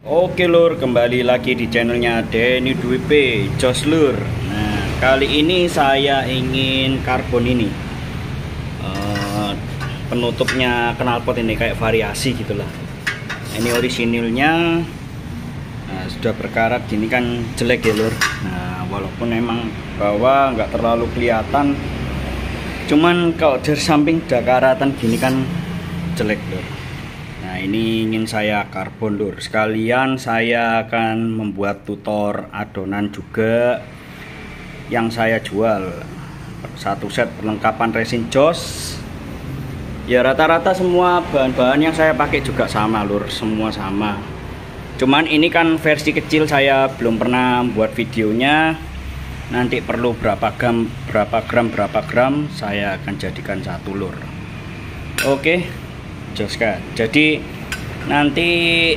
Oke lur, kembali lagi di channelnya Denny Dwi P Jos lur. Nah, kali ini saya ingin karbon ini penutupnya knalpot ini kayak variasi gitulah. Ini orisinilnya. Nah, sudah berkarat gini kan jelek ya lur. Nah, walaupun emang bawah nggak terlalu kelihatan, cuman kalau dari samping udah karatan gini kan jelek lur. Nah, ini ingin saya karbon lur. Sekalian saya akan membuat tutor adonan juga yang saya jual. Satu set perlengkapan resin jos. Ya rata-rata semua bahan-bahan yang saya pakai juga sama lur, semua sama. Cuman ini kan versi kecil, saya belum pernah buat videonya. Nanti perlu berapa gram saya akan jadikan satu lur. Oke. Joskan. Jadi nanti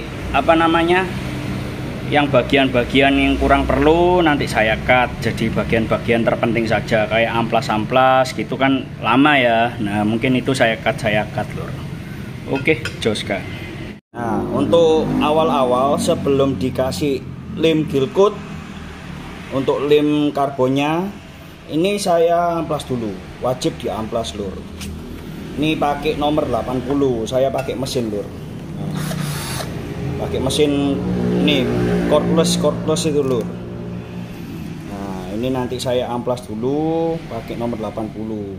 yang bagian-bagian yang kurang perlu nanti saya cut jadi bagian-bagian terpenting saja, kayak amplas-amplas gitu kan lama ya. Nah mungkin itu saya cut lur. Oke, Joskan. Nah untuk awal-awal sebelum dikasih lem gilkut, untuk lem karbonnya ini saya amplas dulu, wajib diamplas lur. Ini pakai nomor 80, saya pakai mesin lur. Nah, pakai mesin ini cordless itu lur. Nah ini nanti saya amplas dulu pakai nomor 80.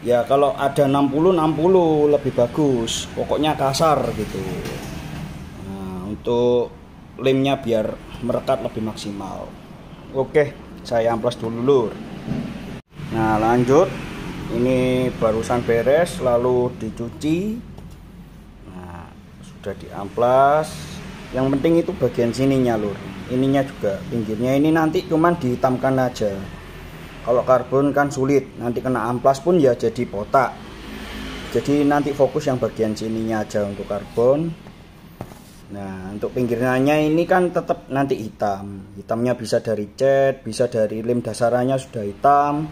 Ya kalau ada 60 lebih bagus, pokoknya kasar gitu. Nah untuk lemnya biar merekat lebih maksimal. Oke, saya amplas dulu lur. Nah lanjut, ini barusan beres lalu dicuci. Nah sudah diamplas, yang penting itu bagian sininya lur, ininya juga pinggirnya ini nanti cuman dihitamkan aja. Kalau karbon kan sulit, nanti kena amplas pun ya jadi botak. Jadi nanti fokus yang bagian sininya aja untuk karbon. Nah untuk pinggirnya ini kan tetap nanti hitamnya bisa dari cat, bisa dari lem dasarannya sudah hitam.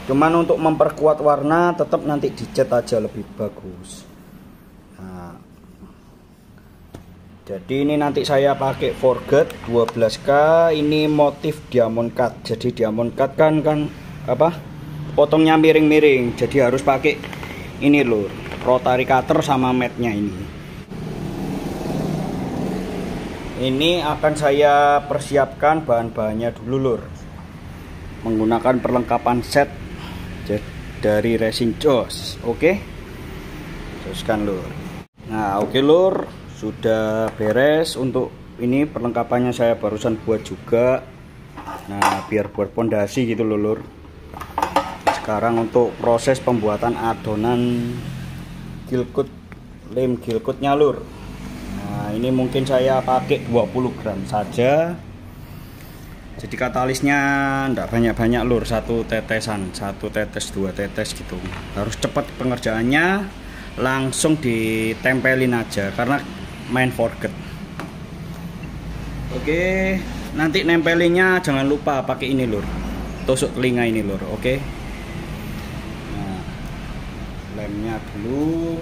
Cuman untuk memperkuat warna tetap nanti dicat aja lebih bagus. Nah, jadi ini nanti saya pakai forget 12K. Ini motif diamond cut. Jadi diamond cut kan potongnya miring-miring. Jadi harus pakai ini lur, rotary cutter sama matnya ini. Ini akan saya persiapkan bahan-bahannya dulu lur. Menggunakan perlengkapan set dari resin jos. Oke, teruskan lur. Nah oke lur, sudah beres. Untuk ini perlengkapannya saya barusan buat juga. Nah biar buat pondasi gitu loh lur. Sekarang untuk proses pembuatan adonan gilkut, lem gilkutnya lur. Nah ini mungkin saya pakai 20 gram saja. Jadi katalisnya enggak banyak-banyak lur, satu tetesan, 1 tetes 2 tetes gitu. Harus cepat pengerjaannya, langsung ditempelin aja karena main forget. Oke, nanti nempelinnya jangan lupa pakai ini lur, tusuk telinga ini lur. Oke. Nah, lemnya dulu,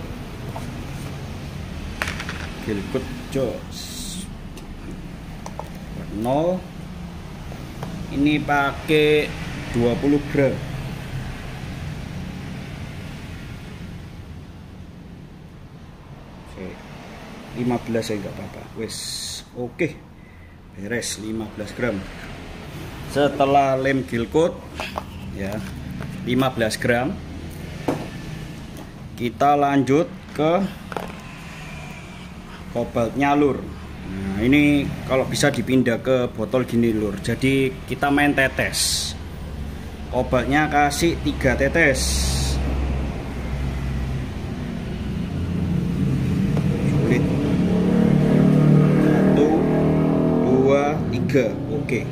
gilkut jos 0. Ini pakai 20 gram. Oke, 15 ya enggak apa-apa. Wes, oke. Beres 15 gram. Setelah lem gilkut ya 15 gram, kita lanjut ke kobaltnya lur. Nah ini kalau bisa dipindah ke botol gini lur, jadi kita main tetes. Kobaltnya kasih 3 tetes. Sulit. 1, 2, 3. Oke.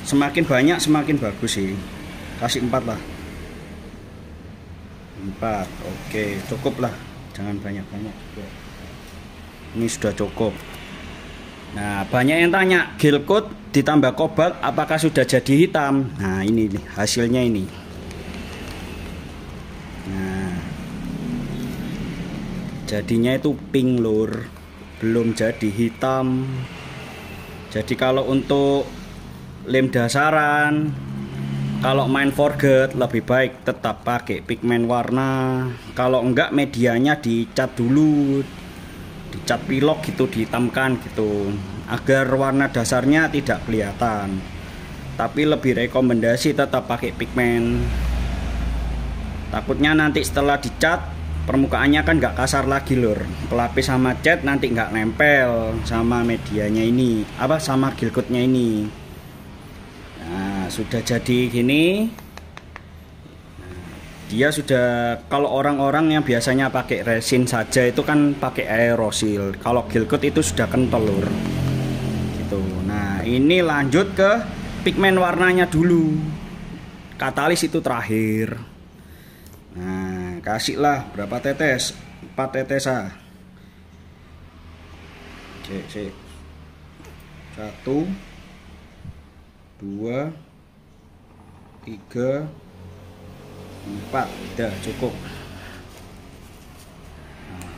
Semakin banyak semakin bagus sih. Kasih 4 lah. 4. Oke, cukup lah, jangan banyak-banyak. Ini sudah cukup. Nah banyak yang tanya, gilkut ditambah kobalt apakah sudah jadi hitam? Nah ini nih hasilnya ini. Nah jadinya itu pink lur, belum jadi hitam. Jadi kalau untuk lem dasaran, kalau main forget lebih baik tetap pakai pigmen warna. Kalau enggak, medianya dicat dulu, dicat pilok gitu, dihitamkan gitu, agar warna dasarnya tidak kelihatan. Tapi lebih rekomendasi tetap pakai pigmen. Takutnya nanti setelah dicat, permukaannya kan nggak kasar lagi lur. Pelapis sama cat nanti nggak nempel sama medianya ini, sama gilkutnya ini. Nah, sudah jadi gini. Dia sudah, kalau orang-orang yang biasanya pakai resin saja itu kan pakai aerosil. Kalau gilkut itu sudah kental lur. Gitu. Nah, ini lanjut ke pigmen warnanya dulu. Katalis itu terakhir. Nah, kasihlah berapa tetes? 4 tetes ah. Cek. 1 2 3 4, udah cukup. Nah,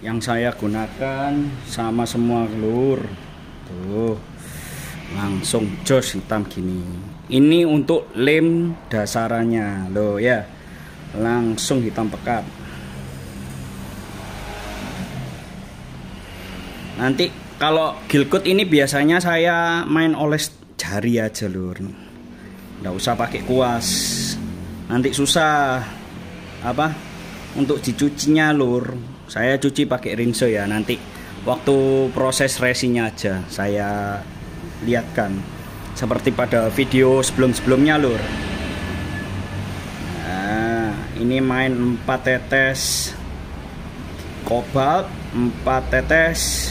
yang saya gunakan sama semua lur, tuh langsung jos hitam gini. Ini untuk lem dasarannya loh ya, langsung hitam pekat. Nanti kalau gilkut ini biasanya saya main oles jari aja lur, nggak usah pakai kuas. Nanti susah untuk dicucinya lur. Saya cuci pakai rinso ya, nanti waktu proses resinnya aja saya lihatkan seperti pada video sebelumnya lur. Nah, ini main 4 tetes kobalt, 4 tetes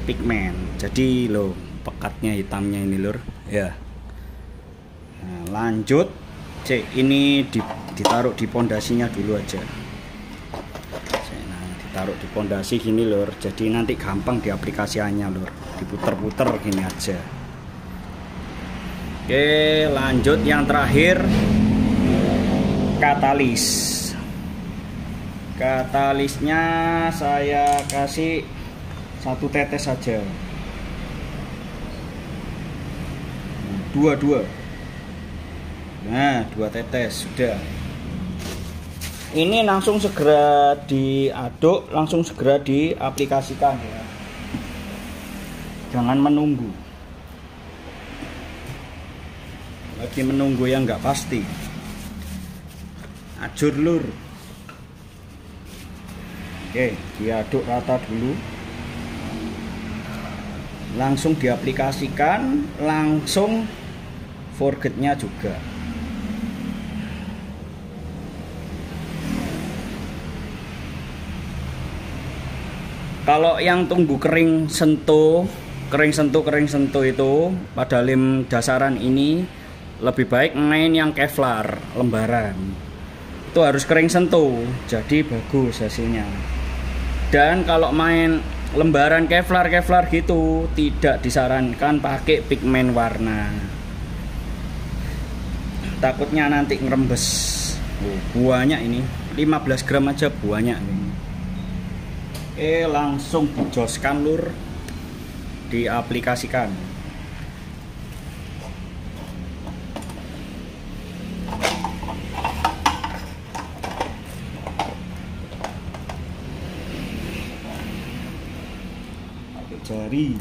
pigmen. Jadi loh pekatnya hitamnya ini lur ya. Nah, lanjut. Ini ditaruh di pondasinya dulu aja. Nah, ditaruh di pondasi gini lur, jadi nanti gampang diaplikasiannya lur, diputer-puter gini aja. Oke, lanjut yang terakhir, katalis. Katalisnya saya kasih 1 tetes saja. Dua. Nah, 2 tetes sudah. Ini langsung segera diaduk, langsung segera diaplikasikan ya. Jangan menunggu. Lagi menunggu yang nggak pasti. Ajur lur. Oke, diaduk rata dulu. Langsung diaplikasikan, langsung forgetnya juga. Kalau yang tunggu kering sentuh itu pada lem dasaran ini lebih baik main yang Kevlar lembaran. Itu harus kering sentuh, jadi bagus hasilnya. Dan kalau main lembaran Kevlar gitu tidak disarankan pakai pigmen warna. Takutnya nanti ngerembes. Buahnya ini 15 gram aja buahnya ini. Langsung dijoskan lur, diaplikasikan. Pakai jari.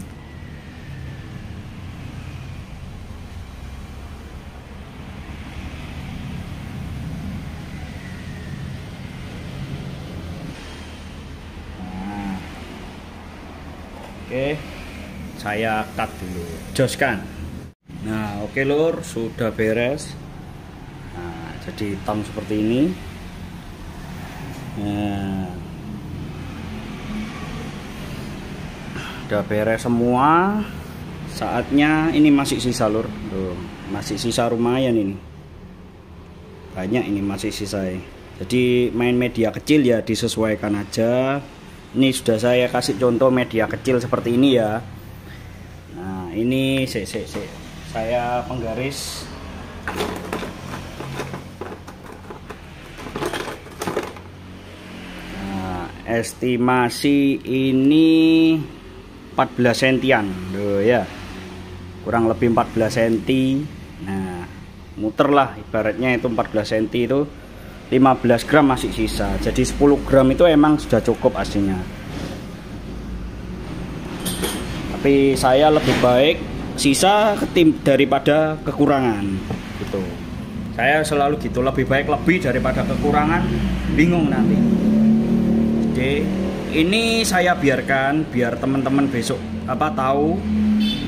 Oke, saya cut dulu, joskan. Nah, oke lur, sudah beres. Nah, jadi hitam seperti ini. Nah, udah beres semua. Saatnya ini masih sisa lur. Tuh, masih sisa lumayan ini. Banyak ini masih sisa. Jadi main media kecil ya disesuaikan aja. Ini sudah saya kasih contoh media kecil seperti ini ya. Nah, ini saya penggaris. Nah, estimasi ini 14 sentian loh ya, kurang lebih 14 senti. Nah muter lah ibaratnya itu 14 senti itu 15 gram masih sisa, jadi 10 gram itu emang sudah cukup aslinya. Tapi saya lebih baik sisa daripada kekurangan gitu. Saya selalu gitu, lebih baik lebih daripada kekurangan, bingung nanti. Jadi ini saya biarkan biar teman-teman besok tahu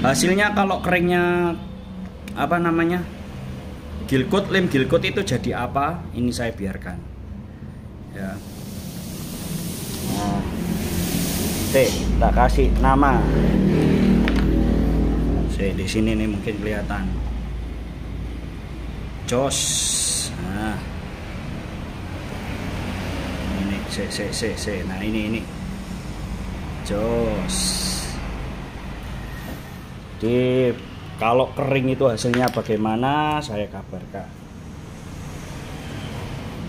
hasilnya. Kalau keringnya gilkut, lem gilkut itu jadi apa, ini saya biarkan ya. Kita kasih nama. Di sini nih mungkin kelihatan jos. Nah ini nah ini jos. Jadi kalau kering itu hasilnya bagaimana saya kabarkan.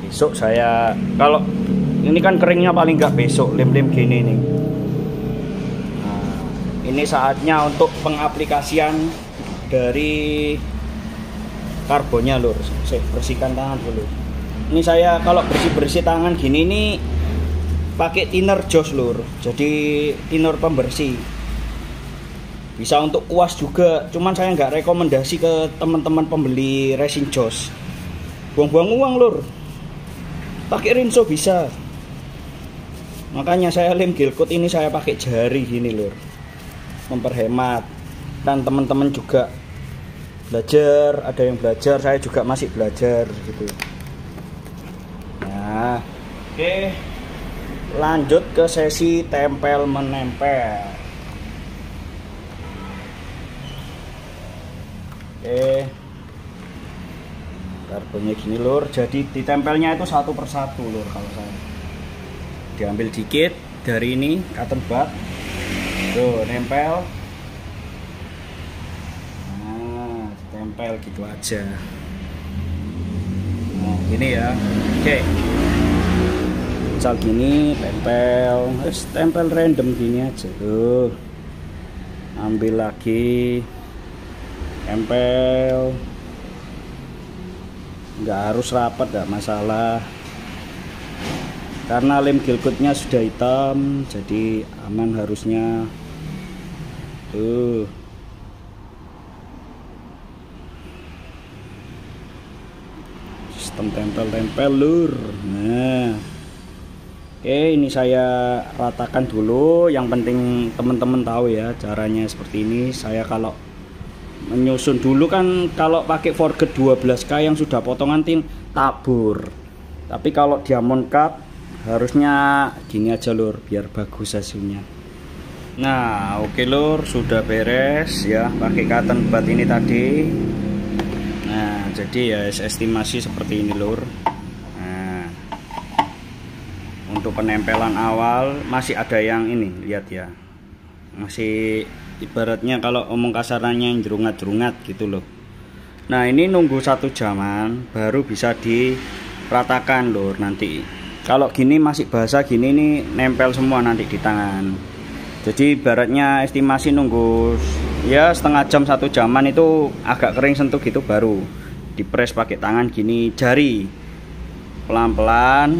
Besok saya, kalau ini kan keringnya paling nggak besok, lem-lem gini nih. Nah, ini saatnya untuk pengaplikasian dari karbonnya lur. Saya bersihkan tangan dulu. Ini saya kalau bersih tangan gini nih pakai thinner jos lur. Jadi thinner pembersih. Bisa untuk kuas juga, cuman saya nggak rekomendasi ke teman-teman pembeli resin jos. Buang-buang uang lur. Pakai rinso bisa. Makanya saya lem gilkut ini saya pakai jari gini lur, memperhemat. Dan teman-teman juga belajar, ada yang belajar, saya juga masih belajar gitu. Nah, oke, lanjut ke sesi tempel menempel. Oke, karbonnya gini lur, jadi ditempelnya itu satu persatu lur. Kalau saya diambil dikit dari ini cotton bud, tuh nempel. Nah, tempel gitu aja. Nah, gini ya. Oke, misal gini tempel random gini aja tuh. Ambil lagi, tempel, nggak harus rapat, nggak masalah karena lem gilkutnya sudah hitam, jadi aman harusnya tuh. Sistem tempel lur. Nah oke, ini saya ratakan dulu. Yang penting teman-teman tahu ya caranya seperti ini. Saya kalau menyusun dulu kan, kalau pakai forget 12K yang sudah potongan tin tabur, tapi kalau diamond cut harusnya gini aja lur biar bagus hasilnya. Nah oke lur, sudah beres ya pakai cotton bud ini tadi. Nah jadi ya estimasi seperti ini lur. Nah untuk penempelan awal masih ada yang ini, lihat ya, masih ibaratnya kalau omong kasarnya yang jerungat-jerungat gitu loh. Nah ini nunggu 1 jaman baru bisa diratakan lur. Nanti kalau gini masih basah gini nih nempel semua nanti di tangan. Jadi ibaratnya estimasi nunggu ya setengah jam 1 jaman itu agak kering sentuh gitu baru dipres pakai tangan gini, jari pelan-pelan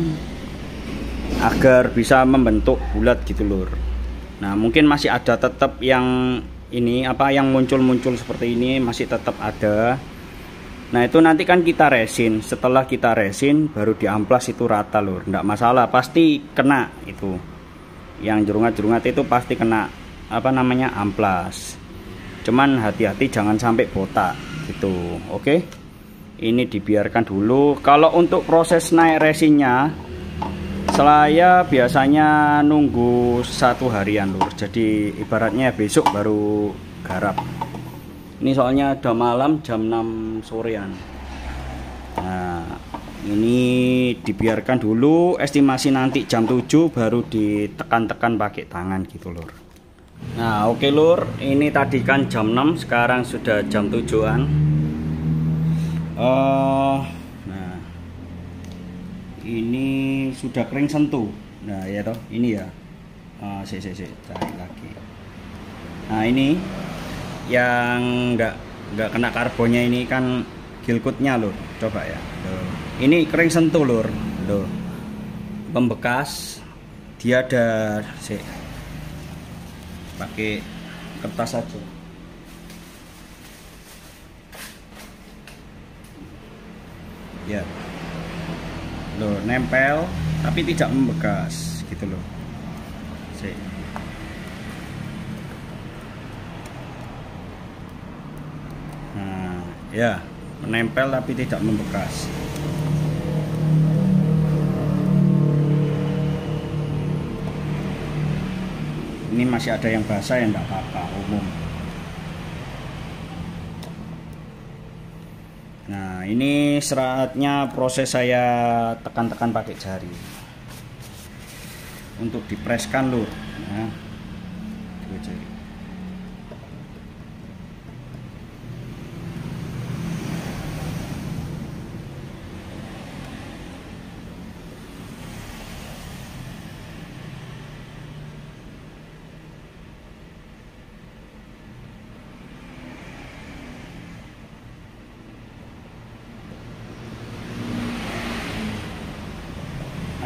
agar bisa membentuk bulat gitu lur. Nah mungkin masih ada tetap yang ini yang muncul-muncul seperti ini masih tetap ada. Nah itu nanti kan kita resin, setelah kita resin baru diamplas itu rata lur, enggak masalah, pasti kena itu. Yang jerungat-jerungat itu pasti kena amplas. Cuman hati-hati jangan sampai botak gitu. Oke, ini dibiarkan dulu. Kalau untuk proses naik resinnya saya biasanya nunggu 1 harian lur. Jadi ibaratnya besok baru garap. Ini soalnya udah malam, jam 6 sorean. Nah ini dibiarkan dulu, estimasi nanti jam 7 baru ditekan-tekan pakai tangan gitu lur. Nah oke lur, ini tadi kan jam 6, sekarang sudah jam 7-an. ini sudah kering sentuh. Nah ya toh, ini ya. Cari lagi. Nah ini yang nggak kena karbonnya ini kan gilkutnya lur. Coba ya. Loh. Ini kering sentuh lur. Loh. Pembekas dia ada pakai kertas saja. Ya. Loh, nempel tapi tidak membekas gitu loh. Nah, ya, menempel tapi tidak membekas. Ini masih ada yang basah ya, enggak apa-apa, umum. Nah ini saatnya proses saya tekan-tekan pakai jari untuk dipreskan lur. Nah, dua jari.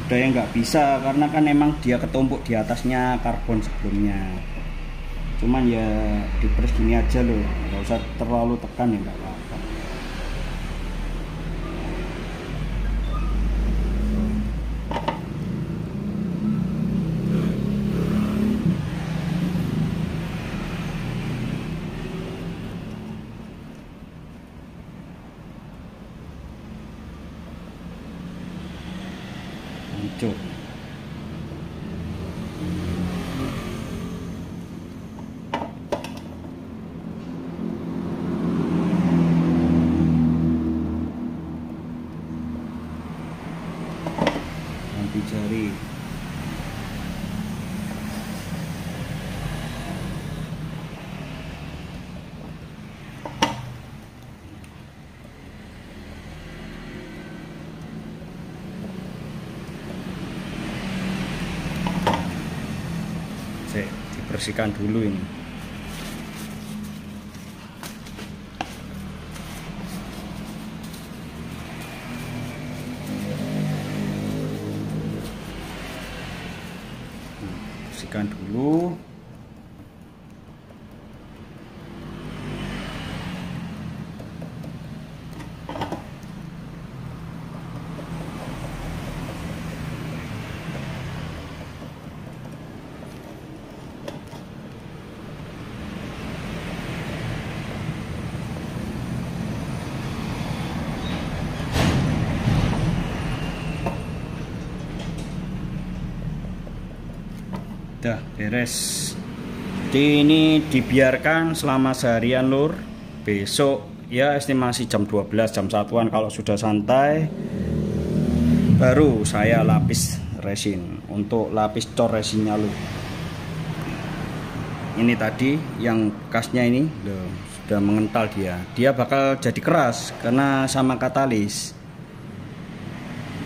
Ada yang nggak bisa karena kan emang dia ketumpuk di atasnya karbon sebelumnya. Cuman ya dipres gini aja loh, nggak usah terlalu tekan ya, nggak apa-apa. Hancur. Ganti jari. Dibersihkan dulu ini. Bersihkan dulu. Udah beres. Jadi ini dibiarkan selama seharian lur. Besok ya estimasi jam 12 jam 1-an kalau sudah santai baru saya lapis resin untuk lapis cor resinnya lur. Ini tadi yang bekasnya ini loh, sudah mengental dia bakal jadi keras karena sama katalis.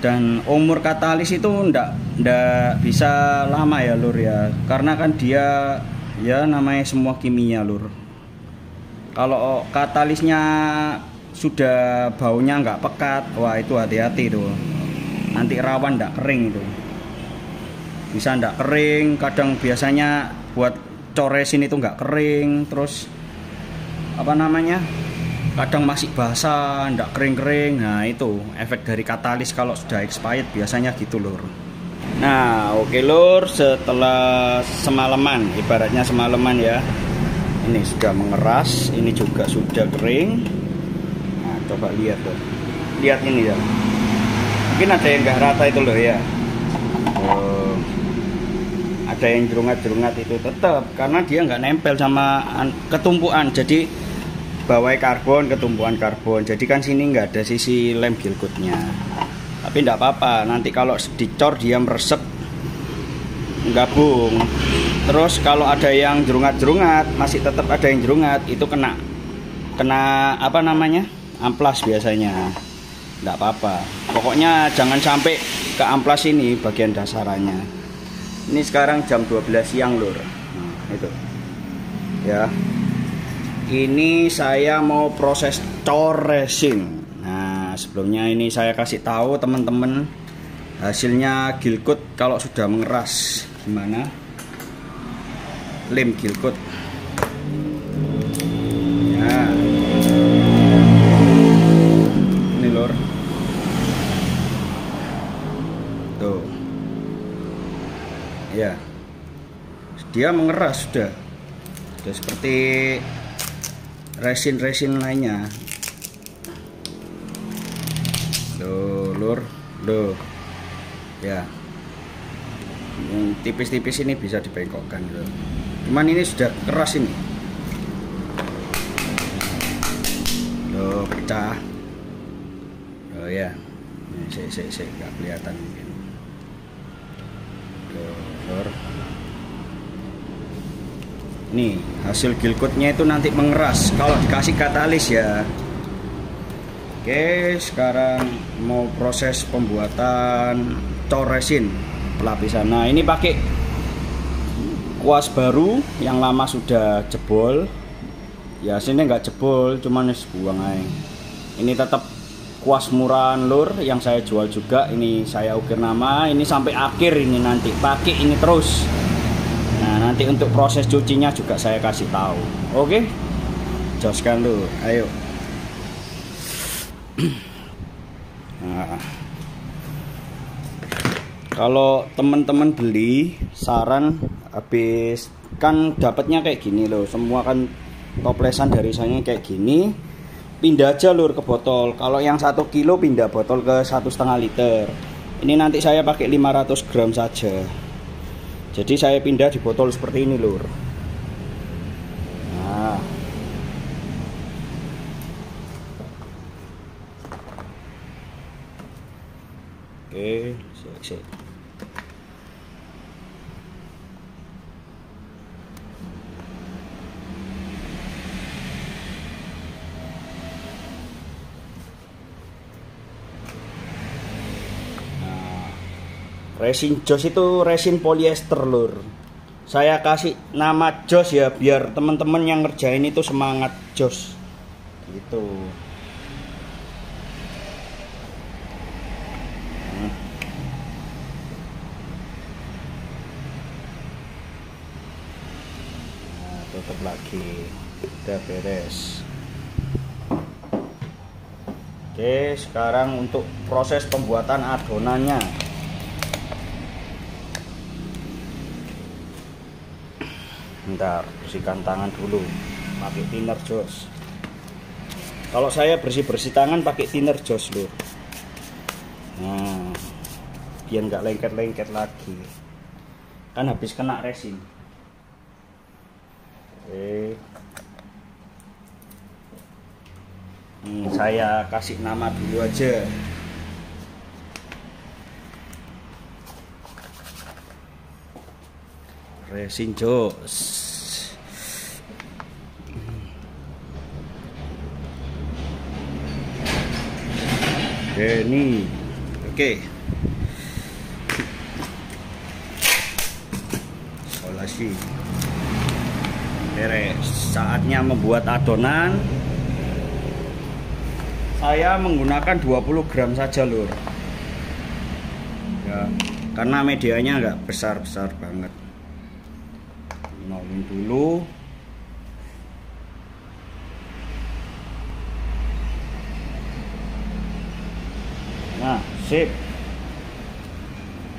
Dan umur katalis itu ndak bisa lama ya lur ya, karena kan dia ya namanya semua kimia lur. Kalau katalisnya sudah baunya nggak pekat, wah itu hati-hati tuh, nanti rawan ndak kering itu, bisa ndak kering. Kadang biasanya buat coresin itu nggak kering, terus apa namanya, kadang masih basah, ndak kering-kering. Nah itu efek dari katalis kalau sudah expired biasanya gitu lur. Nah oke lur, setelah semalaman, ibaratnya semalaman ya, ini sudah mengeras, ini juga sudah kering. Nah coba lihat tuh, lihat ini ya, mungkin ada yang nggak rata itu loh ya. Oh, ada yang jerungat-jerungat itu tetap karena dia nggak nempel sama ketumpuan, jadi bawah karbon, ketumpuan karbon. Jadi kan sini nggak ada sisi lem gilkutnya. Tapi enggak apa-apa, nanti kalau dicor dia meresep gabung. Terus kalau ada yang jerungat-jerungat, masih tetap ada yang jerungat, itu kena apa namanya, amplas biasanya. enggak apa-apa. Pokoknya jangan sampai ke amplas ini bagian dasarannya. Ini sekarang jam 12 siang lur. Nah, itu ya, ini saya mau proses cor resin. Nah, sebelumnya ini saya kasih tahu teman-teman hasilnya gilkut kalau sudah mengeras gimana. Lem gilkut ya, ini lor tuh ya, dia mengeras sudah seperti resin-resin lainnya. Tuh lur, tuh ya, yang tipis-tipis ini bisa dibengkokkan gitu. Cuman ini sudah keras ini. Loh, pecah. Oh ya, ini saya nggak kelihatan mungkin. Lur. Nih hasil gilkutnya itu nanti mengeras kalau dikasih katalis ya. Oke, sekarang mau proses pembuatan cor resin pelapisan. Nah, ini pakai kuas baru, yang lama sudah jebol. Ya sini nggak jebol, cuman buang aja. Ini tetap kuas murahan lur yang saya jual juga. Ini saya ukir nama. Ini sampai akhir ini nanti pakai ini terus. Nah, nanti untuk proses cucinya juga saya kasih tahu. Oke, joskan lu, ayo. Nah, kalau teman-teman beli, saran habis kan dapatnya kayak gini loh, semua kan toplesan dari saya kayak gini, pindah aja lur ke botol. Kalau yang 1 kilo pindah botol ke 1,5 liter. Ini nanti saya pakai 500 gram saja, jadi saya pindah di botol seperti ini lur. Nah, oke, sik. Resin jos itu resin polyester lur. Saya kasih nama jos ya biar teman-teman yang ngerjain itu semangat jos gitu. Nah, tutup lagi, udah beres. Oke, sekarang untuk proses pembuatan adonannya. Bentar, bersihkan tangan dulu pakai thinner jos. Kalau saya bersih tangan pakai thinner jos lur. Nah, biar nggak lengket lagi, kan habis kena resin. Oke, saya kasih nama dulu aja. Resin jos. Oke, nih. Oke. Isolasi. Beres. Saatnya membuat adonan. Saya menggunakan 20 gram saja lur. Ya, karena medianya nggak besar-besar banget. Nolin dulu. Nah, sip.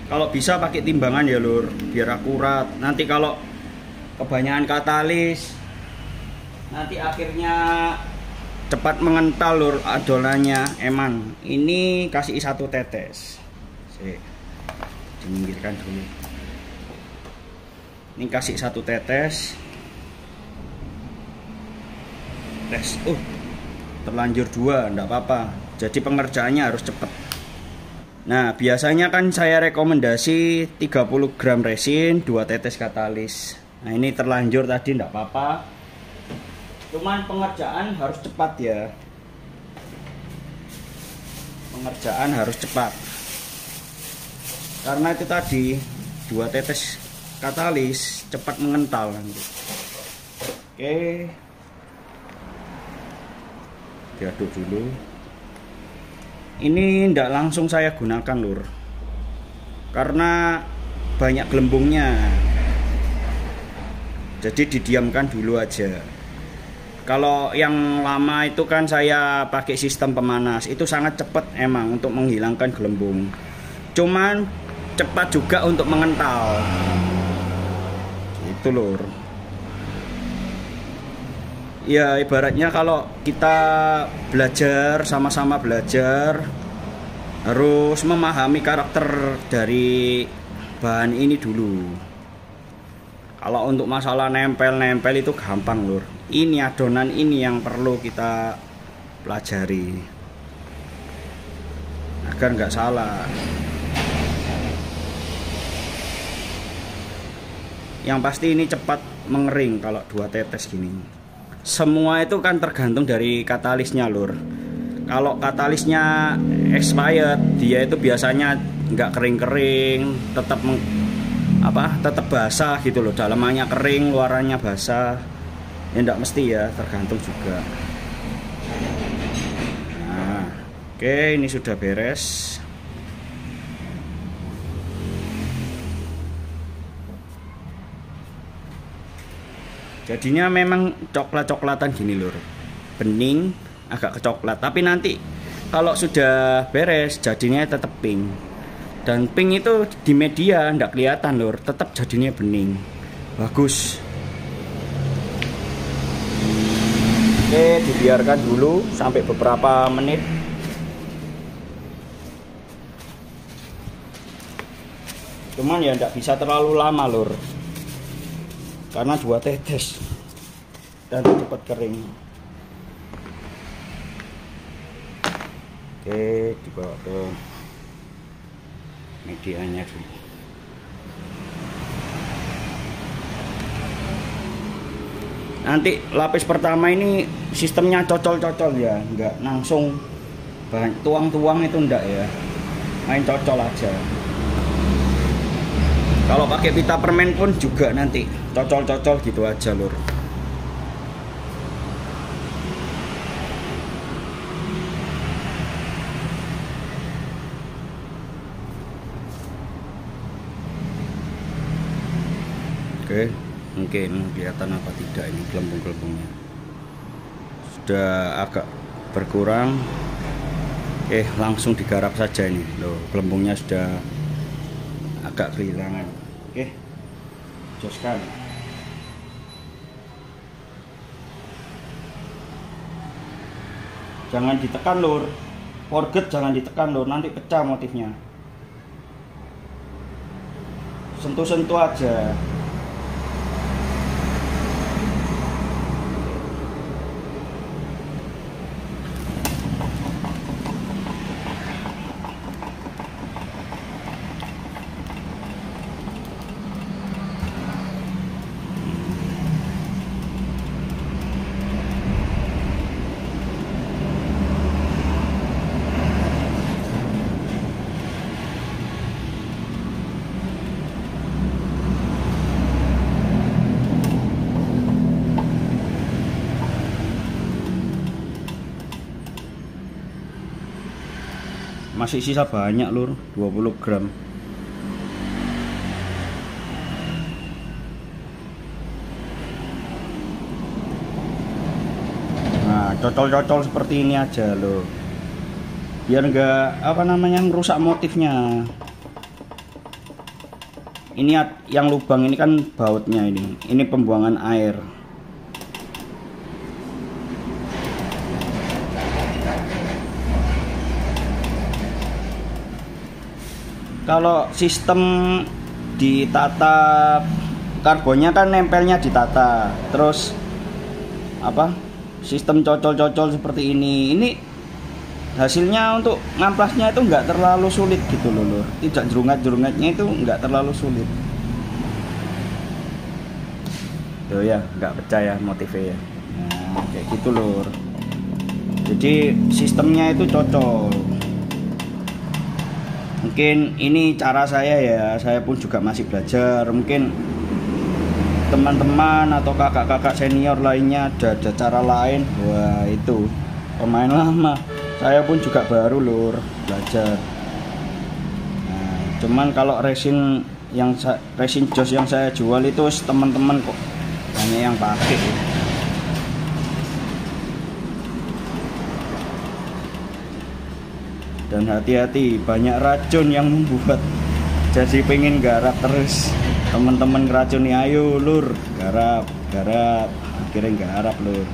Kalau bisa pakai timbangan ya lur, biar akurat. Nanti kalau kebanyakan katalis, nanti akhirnya cepat mengental lur adonannya. Emang ini kasih 1 tetes. Sip. Diminggirkan dulu. Ini kasih 1 tetes. Terlanjur 2, enggak apa-apa. Jadi pengerjaannya harus cepat. Nah, biasanya kan saya rekomendasi 30 gram resin, 2 tetes katalis. Nah, ini terlanjur tadi enggak apa-apa. Cuman pengerjaan harus cepat ya. pengerjaan harus cepat, karena itu tadi 2 tetes katalis cepat mengental nanti. Oke, diaduk dulu. Ini tidak langsung saya gunakan lur, karena banyak gelembungnya, jadi didiamkan dulu aja. Kalau yang lama itu kan saya pakai sistem pemanas, itu sangat cepat emang untuk menghilangkan gelembung, cuman cepat juga untuk mengental itu lur. Ya ibaratnya kalau kita belajar, sama-sama belajar, harus memahami karakter dari bahan ini dulu. Kalau untuk masalah nempel-nempel itu gampang lur. Ini adonan ini yang perlu kita pelajari agar nggak salah. Yang pasti ini cepat mengering kalau 2 tetes gini. Semua itu kan tergantung dari katalisnya lur. Kalau katalisnya expired, dia itu biasanya nggak kering-kering, tetap tetap basah gitu loh. Dalamannya kering, luarannya basah. Ya enggak mesti ya, tergantung juga. Nah, oke, ini sudah beres. Jadinya memang coklat-coklatan gini lur, bening, agak kecoklat. Tapi nanti kalau sudah beres jadinya tetap pink. Dan pink itu di media ndak kelihatan lur, tetap jadinya bening, bagus. Oke, dibiarkan dulu sampai beberapa menit. Cuman ya ndak bisa terlalu lama lur, karena 2 tetes dan cepat kering. Oke, dibawa ke medianya dulu. Nanti lapis pertama ini sistemnya cocol-cocol ya, nggak langsung tuang-tuang itu enggak ya, main cocol aja. Kalau pakai pita permen pun juga nanti cocol-cocol gitu aja lur. Oke, mungkin kelihatan apa tidak ini gelembung-gelembungnya sudah agak berkurang. Oke, langsung digarap saja ini loh, gelembungnya sudah agak kehilangan. Oke, joskan. Jangan ditekan lur, forget jangan ditekan lur, nanti pecah motifnya. Sentuh-sentuh aja. Masih sisa banyak lur, 20 gram. Nah, cocol-cocol seperti ini aja loh, biar enggak merusak motifnya. Ini yang lubang ini kan bautnya, ini pembuangan air. Kalau sistem ditata karbonnya kan nempelnya ditata, terus sistem cocol-cocol seperti ini hasilnya untuk ngamplasnya itu nggak terlalu sulit gitu loh lur. Tidak jerungat-jerungatnya itu nggak terlalu sulit. Tuh ya, nggak percaya motifnya ya. Nah, kayak gitu lur. Jadi sistemnya itu cocol. Mungkin ini cara saya ya, saya pun juga masih belajar. Mungkin teman-teman atau kakak-kakak senior lainnya ada cara lain. Wah, itu pemain lama, saya pun juga baru lur belajar. Nah, cuman kalau resin jos yang saya jual itu teman-teman kok banyak yang pakai. Dan hati-hati, banyak racun yang membuat jadi pengen garap terus. Teman-teman ngeracuni, ayo lur garap akhirnya garap lur.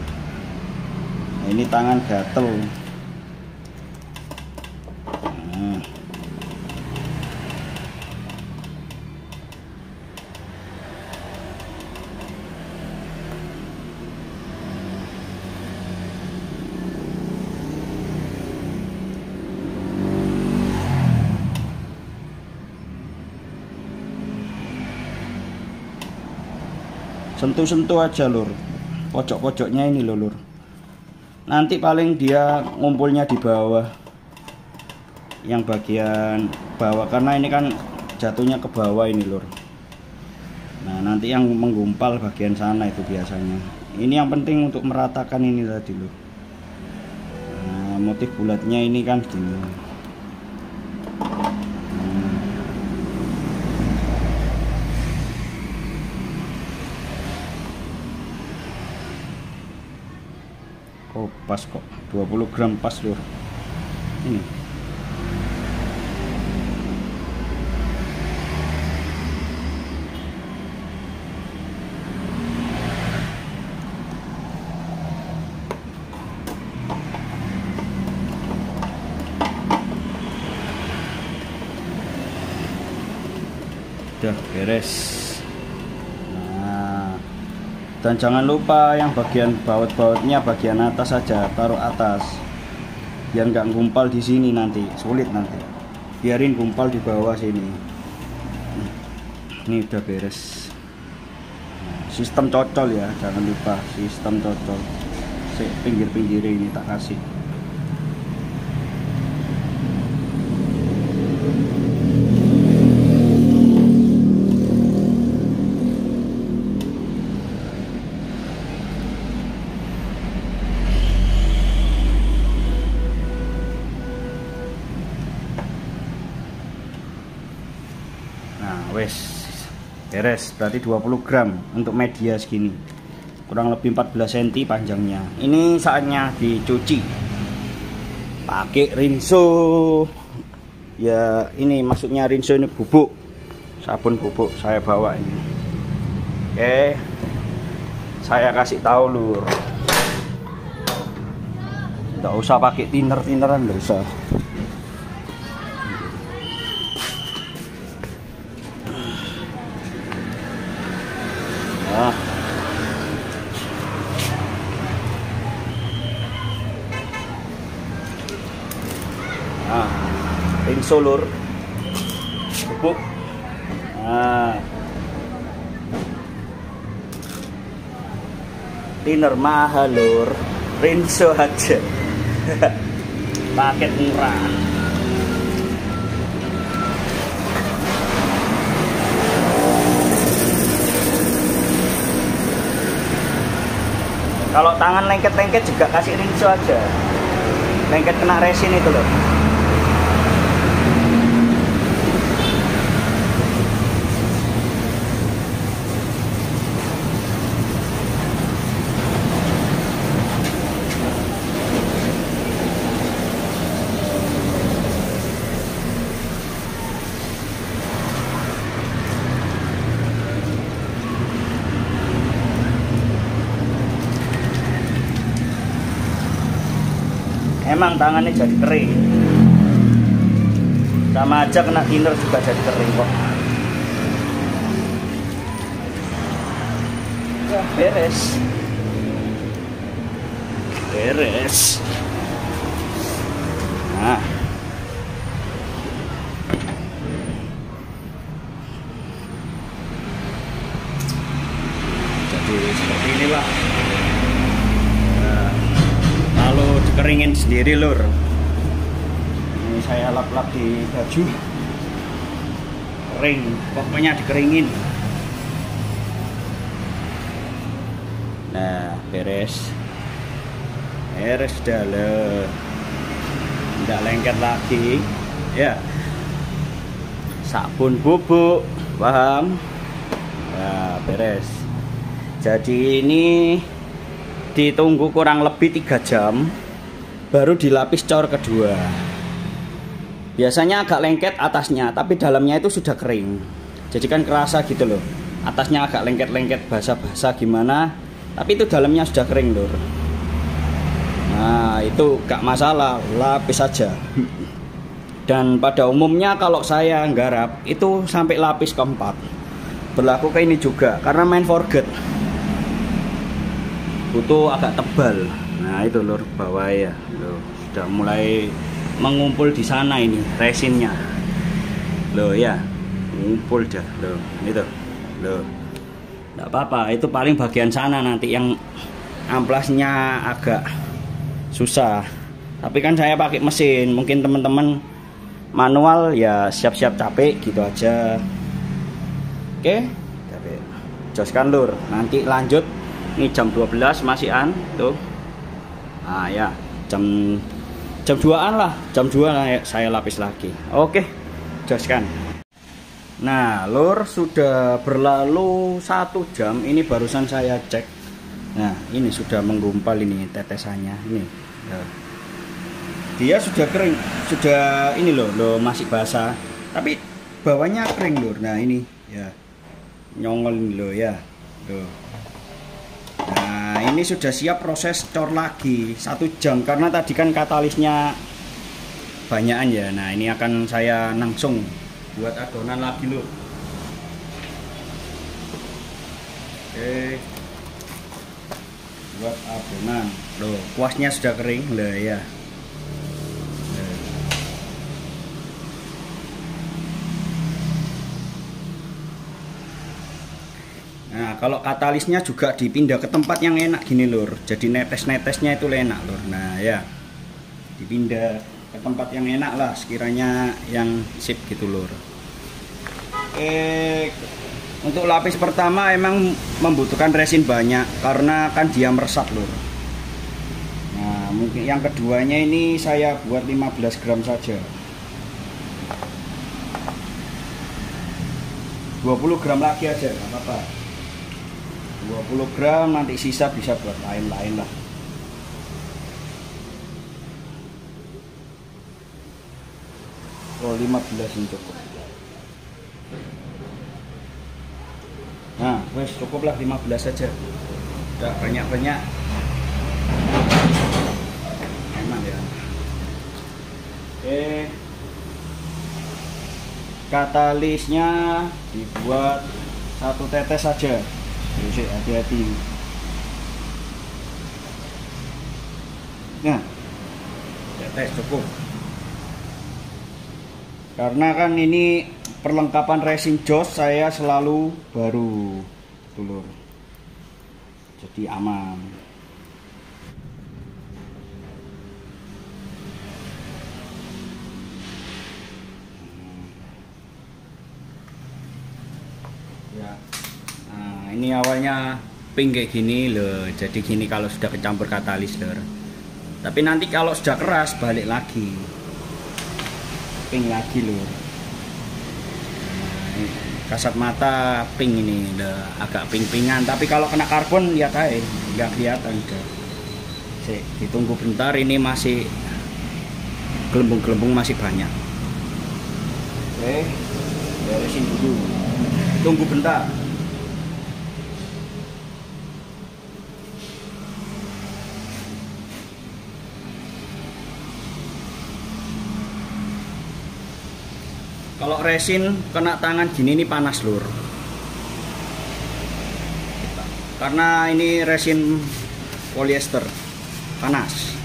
Nah, ini tangan gatel. Nah. Sentuh-sentuh aja lur, pojok-pojoknya ini loh lur. Nanti paling dia ngumpulnya di bawah, yang bagian bawah, karena ini kan jatuhnya ke bawah ini lur. Nah nanti yang menggumpal bagian sana itu biasanya. Ini yang penting untuk meratakan ini tadi lur. Nah, motif bulatnya ini kan gini. Oh pas kok, 20 gram pas lur. Ini udah beres. Dan jangan lupa yang bagian baut-bautnya bagian atas saja, taruh atas biar nggak gumpal di sini, nanti sulit nanti. Biarin gumpal di bawah sini. Ini udah beres. Sistem cocol ya, jangan lupa sistem cocol. Pinggir-pinggir ini tak kasih. Wes beres, berarti 20 gram untuk media segini, kurang lebih 14 cm panjangnya. Ini saatnya dicuci pakai rinso ya. Ini maksudnya rinso ini bubuk, sabun bubuk saya bawa ini. Oke, saya kasih tahu lur, nggak usah pakai thinner-thinneran, nggak usah. Nah, rinso lur, bubuk. Nah, thinner mahal lur, rinso aja. Paket murah. Kalau tangan lengket-lengket juga kasih rinso aja. Lengket kena resin itu loh. Emang tangannya jadi kering, sama aja kena thinner juga jadi kering kok. Ya, beres. Nah, jadi seperti inilah. Lalu dikeringin sendiri lur. Ini saya lap-lap di baju. kering, pokoknya dikeringin. Nah, beres dah loh, tidak lengket lagi ya. Sabun bubuk, paham? Nah, beres. Jadi ini ditunggu kurang lebih 3 jam baru dilapis cor kedua. Biasanya agak lengket atasnya, tapi dalamnya itu sudah kering. Jadi kan kerasa gitu loh, atasnya agak lengket-lengket, basah-basah gimana, tapi itu dalamnya sudah kering lur. Nah itu gak masalah, lapis saja. Dan pada umumnya kalau saya nggarap itu sampai lapis keempat. Berlaku ke ini juga, karena main forget butuh agak tebal. Nah itu lur, bawah ya loh, sudah mulai mengumpul di sana ini resinnya loh ya, ngumpul dah loh, itu loh. Nggak apa-apa, itu paling bagian sana nanti yang amplasnya agak susah. Tapi kan saya pakai mesin, mungkin teman-teman manual ya siap-siap capek gitu aja. Oke, capek. Joskan lur, nanti lanjut. Ini jam 12 masih an tuh. Ah ya, jam 2-an lah, jam 2 saya lapis lagi. Oke, joskan. Nah lur, sudah berlalu 1 jam. Ini barusan saya cek. Nah ini sudah menggumpal ini tetesannya ini. Dia sudah kering, sudah ini loh masih basah, tapi bawahnya kering lur. Nah ini ya, nyongol ini loh ya loh. Nah ini sudah siap proses cor lagi 1 jam, karena tadi kan katalisnya banyakan ya. Nah ini akan saya langsung buat adonan lagi loh. Oke, buat adonan loh, kuasnya sudah kering lah ya. Nah kalau katalisnya juga dipindah ke tempat yang enak gini lur, jadi netes-netesnya itu enak lur. Nah ya, dipindah ke tempat yang enak lah, sekiranya yang sip gitu lur. Untuk lapis pertama emang membutuhkan resin banyak karena kan dia meresap lur. Nah mungkin yang keduanya ini saya buat 15 gram saja, 20 gram lagi aja nggak apa-apa. 20 gram, nanti sisa bisa buat lain-lain lah. Oh 15 ini cukup. Nah wes cukup lah 15 saja, tidak banyak-banyak emang ya. Oke, katalisnya dibuat 1 tetes saja. Terus hati-hati. Nah, tetes cukup. Karena kan ini perlengkapan resin jos saya selalu baru, lur. Jadi aman. Ya. Nah, ini awalnya pink kayak gini loh. Jadi gini kalau sudah kecampur katalis lur. Tapi nanti kalau sudah keras balik lagi pink lagi lur. Nah, kasat mata pink ini udah agak pink-pinkan. Tapi kalau kena karbon lihat aja nggak kelihatan udah. Ditunggu bentar, ini masih gelembung-gelembung masih banyak. Oke, beresin dulu. Tunggu bentar. Kalau resin kena tangan gini ini panas lur. Karena ini resin polyester, panas.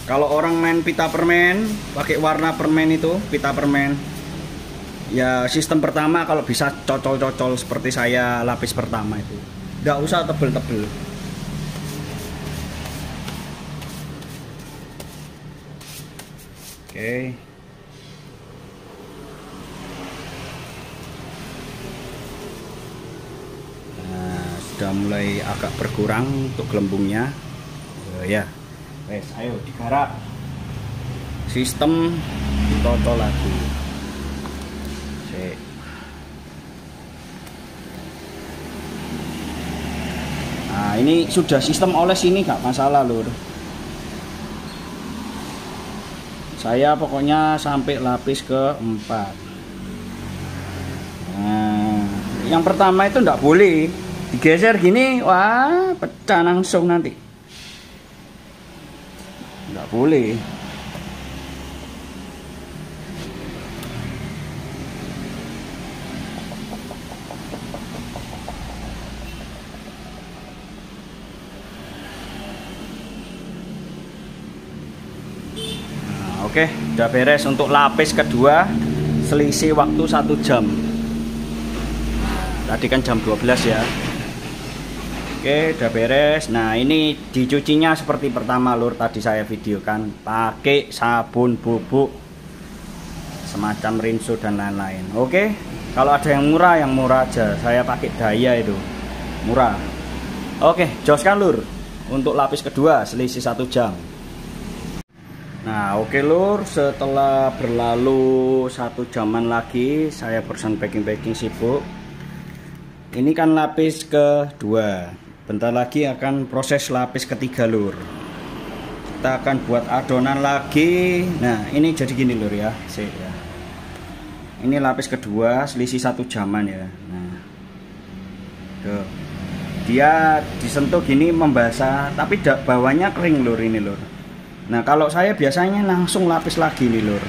Kalau orang main pita permen, pakai warna permen itu, pita permen. Ya sistem pertama kalau bisa cocol-cocol seperti saya lapis pertama itu. Nggak usah tebel-tebel. Oke. sudah mulai agak berkurang untuk gelembungnya. Ya wes, ayo digarap, sistem ditoto lagi. Nah ini sudah sistem oles, ini gak masalah lur. Saya pokoknya sampai lapis keempat. Nah, yang pertama itu enggak boleh digeser gini, wah pecah langsung nanti. Enggak boleh. Nah, oke, udah beres untuk lapis kedua, selisih waktu 1 jam. Tadi kan jam 12 ya. Oke, udah beres. Nah ini dicucinya seperti pertama lur, tadi saya videokan, pakai sabun bubuk semacam rinso dan lain-lain. Oke, kalau ada yang murah aja, saya pakai Daya itu murah. Oke, joskan lur untuk lapis kedua selisih 1 jam. Nah oke lur, setelah berlalu 1 jaman lagi, saya barusan packing sibuk. Ini kan lapis kedua, bentar lagi akan proses lapis ketiga lur. Kita akan buat adonan lagi. Nah ini jadi gini lur ya, ya. Ini lapis kedua selisih 1 jaman ya. Nah tuh, dia disentuh gini membasah, tapi bawahnya kering lur ini lur. Nah kalau saya biasanya langsung lapis lagi nih lur.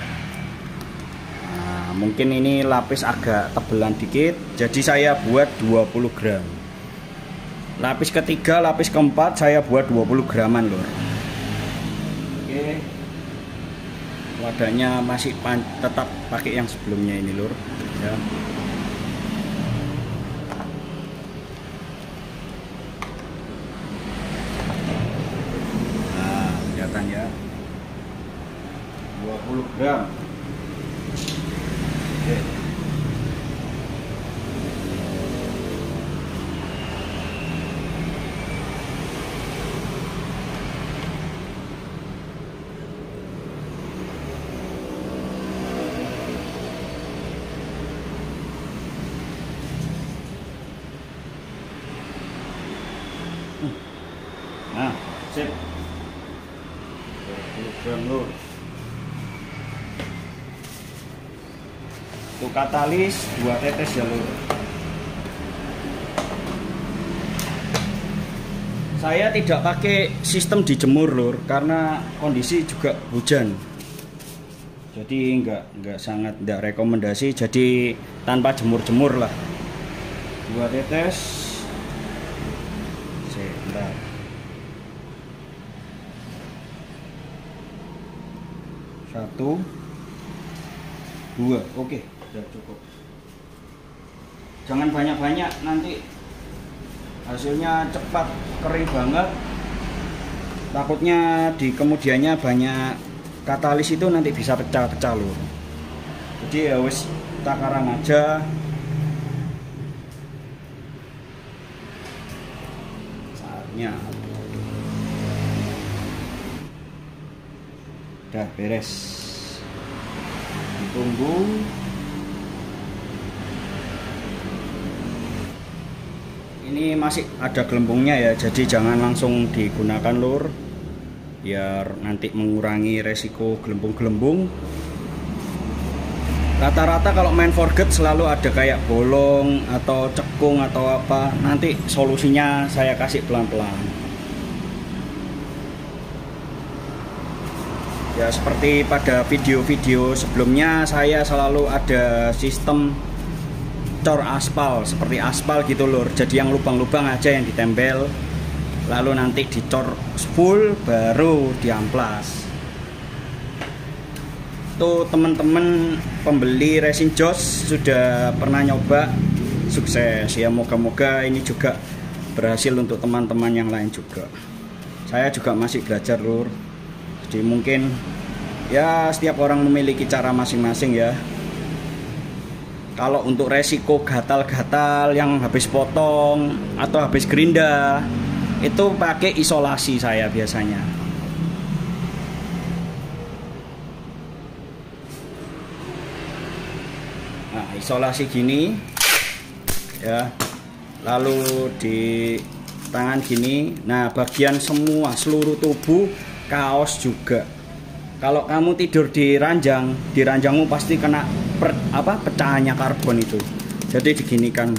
Mungkin ini lapis agak tebelan dikit, jadi saya buat 20 gram. Lapis ketiga, lapis keempat saya buat 20 graman lur. Oke, wadahnya masih tetap pakai yang sebelumnya ini lur ya. Nah kelihatan ya, 20 gram. Oke. Nah, sip. 20 gram lur. Untuk katalis 2 tetes ya lur. Saya tidak pakai sistem dijemur lur, karena kondisi juga hujan. Jadi enggak sangat enggak rekomendasi, jadi tanpa jemur-jemur lah. 2 tetes. Sebentar. 1 2, oke. Udah cukup, jangan banyak-banyak, nanti hasilnya cepat kering banget, takutnya di kemudiannya banyak katalis itu nanti bisa pecah-pecah loh. Jadi ya wis takaran aja. Saatnya udah beres, ditunggu. Ini masih ada gelembungnya ya, jadi jangan langsung digunakan lur, biar nanti mengurangi resiko gelembung-gelembung. Rata-rata kalau main forget selalu ada kayak bolong atau cekung atau apa, nanti solusinya saya kasih pelan-pelan. Ya seperti pada video-video sebelumnya, saya selalu ada sistem cor aspal, seperti aspal gitu lur. Jadi yang lubang-lubang aja yang ditempel, lalu nanti dicor full baru diamplas. Tuh teman-teman pembeli resin jos sudah pernah nyoba, sukses ya. Moga-moga ini juga berhasil untuk teman-teman yang lain juga. Saya juga masih belajar lur, jadi mungkin ya setiap orang memiliki cara masing-masing ya. Kalau untuk resiko gatal-gatal yang habis potong atau habis gerinda, itu pakai isolasi saya biasanya. Nah, isolasi gini ya, lalu di tangan gini. Nah, bagian semua seluruh tubuh, kaos juga. Kalau kamu tidur di ranjangmu pasti kena pecahannya karbon itu. Jadi diginikan.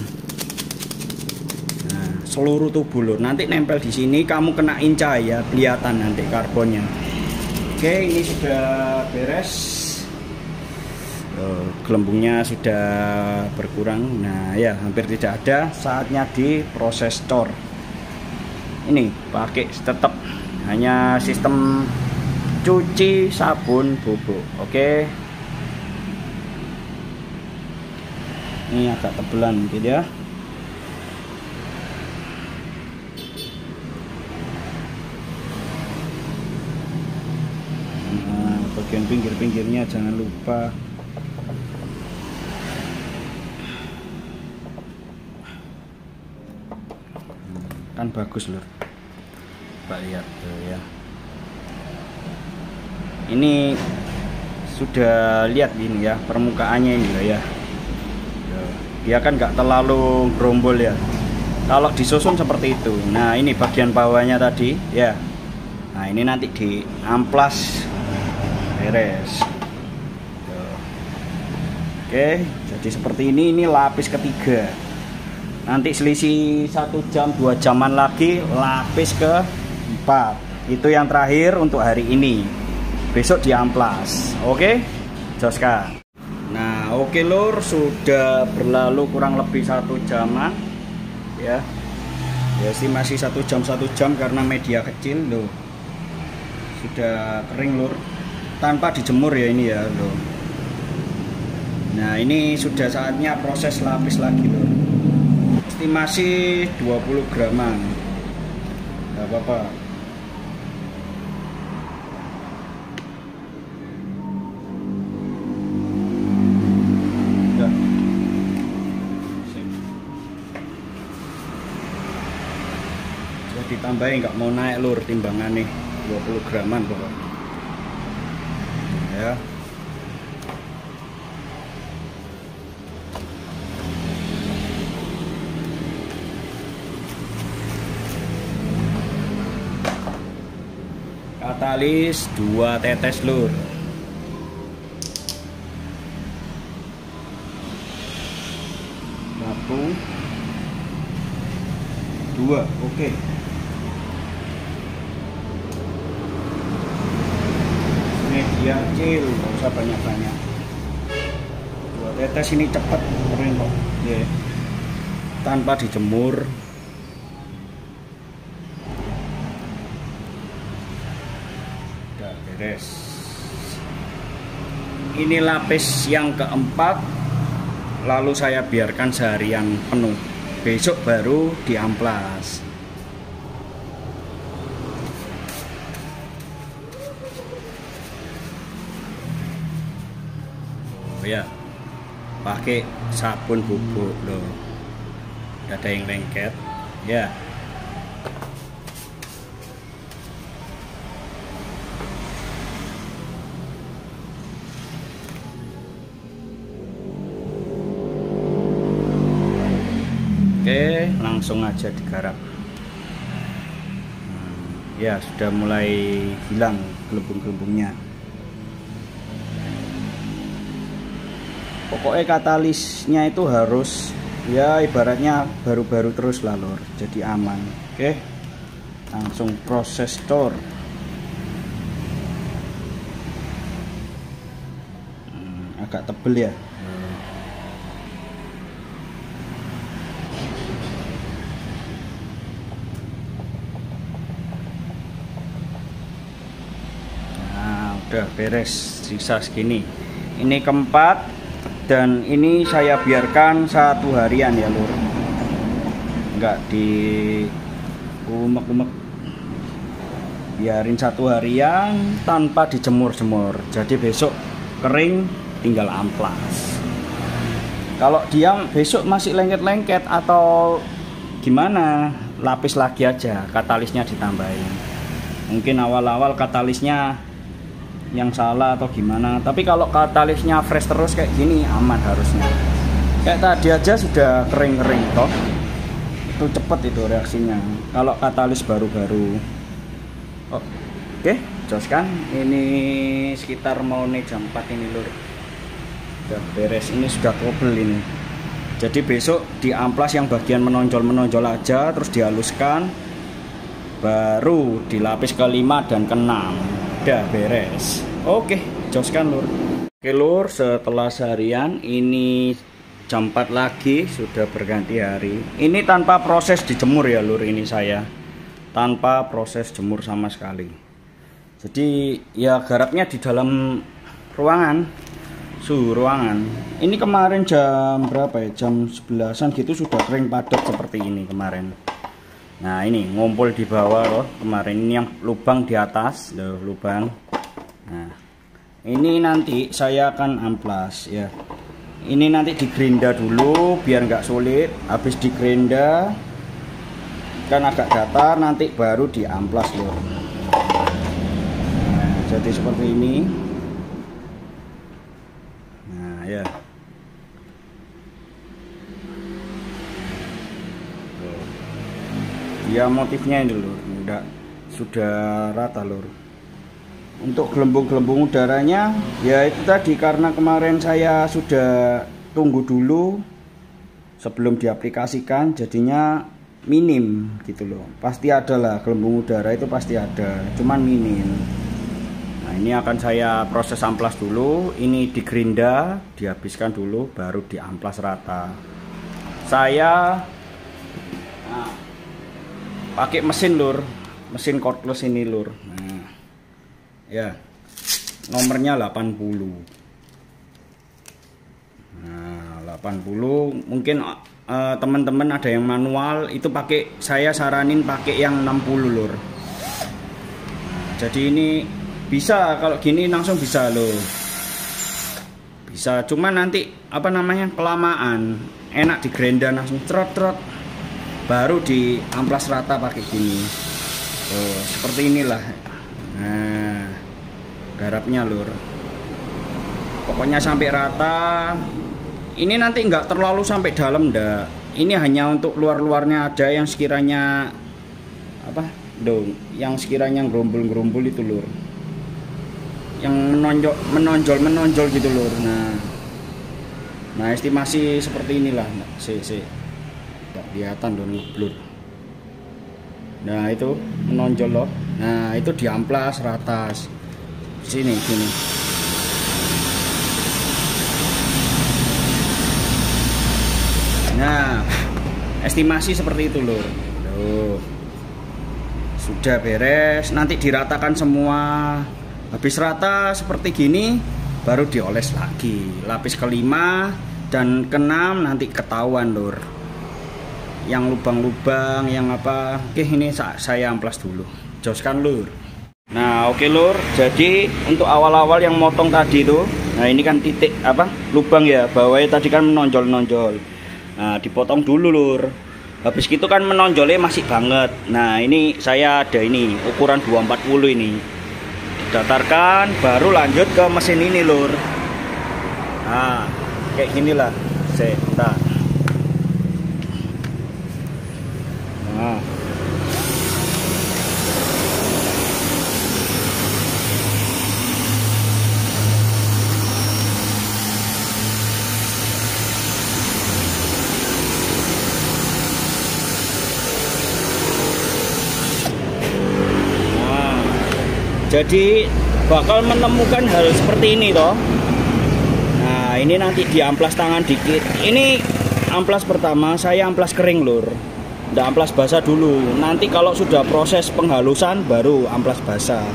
Nah, seluruh tubuh lur. Nanti nempel di sini, kamu kenain cahaya, kelihatan nanti karbonnya. Oke, ini sudah beres. Gelembungnya sudah berkurang. Nah, ya hampir tidak ada. Saatnya diproses cor. Ini pakai tetap hanya sistem cuci sabun bubuk. Oke, ini agak tebelan gitu ya. Nah, bagian pinggir-pinggirnya jangan lupa. Kan bagus lur, Pak, lihat tuh ya. Ini sudah lihat ini ya, permukaannya ini loh ya. Dia kan nggak terlalu gerombol ya. Kalau disusun seperti itu. Nah, ini bagian bawahnya tadi ya. Nah, ini nanti diamplas, beres. Oke, jadi seperti ini. Ini lapis ketiga. Nanti selisih 1 jam 2 jaman lagi lapis keempat. Itu yang terakhir untuk hari ini. Besok diamplas. Oke, Joska. Nah, oke lur, sudah berlalu kurang lebih 1 jaman ya. Ya sih masih 1 jam karena media kecil loh. Sudah kering lur, tanpa dijemur ya ini ya loh. Nah, ini sudah saatnya proses lapis lagi lur. Estimasi 20 graman. Gak apa-apa. Ditambahin, nggak mau naik lur timbangan nih, 20 graman pokok ya. Katalis 2 tetes lur. Satu, dua, oke. Media kecil, nggak usah banyak-banyak. 2 tetes ini cepet kering kok ya, tanpa dijemur. Udah beres. Ini lapis yang keempat, lalu saya biarkan seharian penuh. Besok baru diamplas. Ya, pakai sabun bubuk loh, ada yang lengket ya. Oke, langsung aja digarap. Ya, sudah mulai hilang gelembung-gelembungnya. Pokoknya katalisnya itu harus ya ibaratnya baru-baru terus lah lor, jadi aman. Oke, langsung proses cor. Agak tebel ya. Nah, udah beres, sisa segini. Ini keempat. Dan ini saya biarkan 1 harian ya lur, enggak di umek-umek, biarin 1 harian tanpa dijemur-jemur. Jadi besok kering tinggal amplas. Kalau dia besok masih lengket-lengket atau gimana, lapis lagi aja, katalisnya ditambahin. Mungkin awal-awal katalisnya yang salah atau gimana, tapi kalau katalisnya fresh terus kayak gini aman harusnya. Kayak tadi aja sudah kering-kering toh, itu cepet itu reaksinya kalau katalis baru-baru. Oke, jos kan ini sekitar mau nih jam 4 ini lur, udah beres, ini sudah kobel ini. Jadi besok di amplas yang bagian menonjol aja, terus dihaluskan, baru dilapis ke-5 dan ke-6, udah beres. Oke, jos kan lur. Oke lur, setelah seharian ini jam 4 lagi, sudah berganti hari. Ini tanpa proses dijemur ya lur, ini saya tanpa proses jemur sama sekali. Jadi ya garapnya di dalam ruangan, suhu ruangan. Ini kemarin jam berapa ya, jam 11-an gitu sudah kering padat seperti ini kemarin. Nah ini ngumpul di bawah loh kemarin, ini yang lubang di atas loh, lubang. Nah ini nanti saya akan amplas ya. Ini nanti digerinda dulu biar nggak sulit. Habis digerinda kan agak datar, nanti baru diamplas loh. Nah, jadi seperti ini. Nah ya. Dia motifnya ini lur, sudah rata lur. Untuk gelembung-gelembung udaranya ya itu tadi, karena kemarin saya sudah tunggu dulu sebelum diaplikasikan, jadinya minim gitu loh. Pasti ada lah gelembung udara, itu pasti ada, cuman minim. Nah ini akan saya proses amplas dulu, ini digerinda, dihabiskan dulu, baru diamplas rata. Saya pakai mesin lur, mesin cordless ini lur. Nah ya, nomornya 80. Nah 80 mungkin teman-teman ada yang manual, itu pakai, saya saranin pakai yang 60 lur. Nah, jadi ini bisa, kalau gini langsung bisa loh, bisa. Cuma nanti apa namanya, kelamaan, enak digerinda langsung trot-trot, baru diamplas rata pakai gini. Seperti inilah. Nah garapnya lur, pokoknya sampai rata. Ini nanti nggak terlalu sampai dalam ndak, ini hanya untuk luar-luarnya aja yang sekiranya apa dong, yang sekiranya gerombol-gerombol itu lur, yang menonjol gitu lur. Nah estimasi seperti inilah. Tak kelihatan dong blur. Nah itu menonjol loh. Nah itu diamplas rata sini gini. Nah estimasi seperti itu lur. Sudah beres, nanti diratakan semua. Habis rata seperti gini baru dioles lagi, lapis ke-5 dan ke-6 nanti ketahuan lur, yang lubang-lubang yang apa. Oke ini saya amplas dulu, joskan lur. Nah oke lur, jadi untuk awal-awal yang motong tadi tuh, nah ini kan titik apa, lubang ya, bawahnya tadi kan menonjol. Nah dipotong dulu lur. Habis gitu kan menonjolnya masih banget. Nah ini saya ada ini ukuran 240 ini, didatarkan baru lanjut ke mesin ini lur. Nah kayak gini lah, sebentar. Nah jadi bakal menemukan hal seperti ini toh. Nah ini nanti diamplas tangan dikit. Ini amplas pertama saya amplas kering lur, nggak amplas basah dulu. Nanti kalau sudah proses penghalusan baru amplas basah.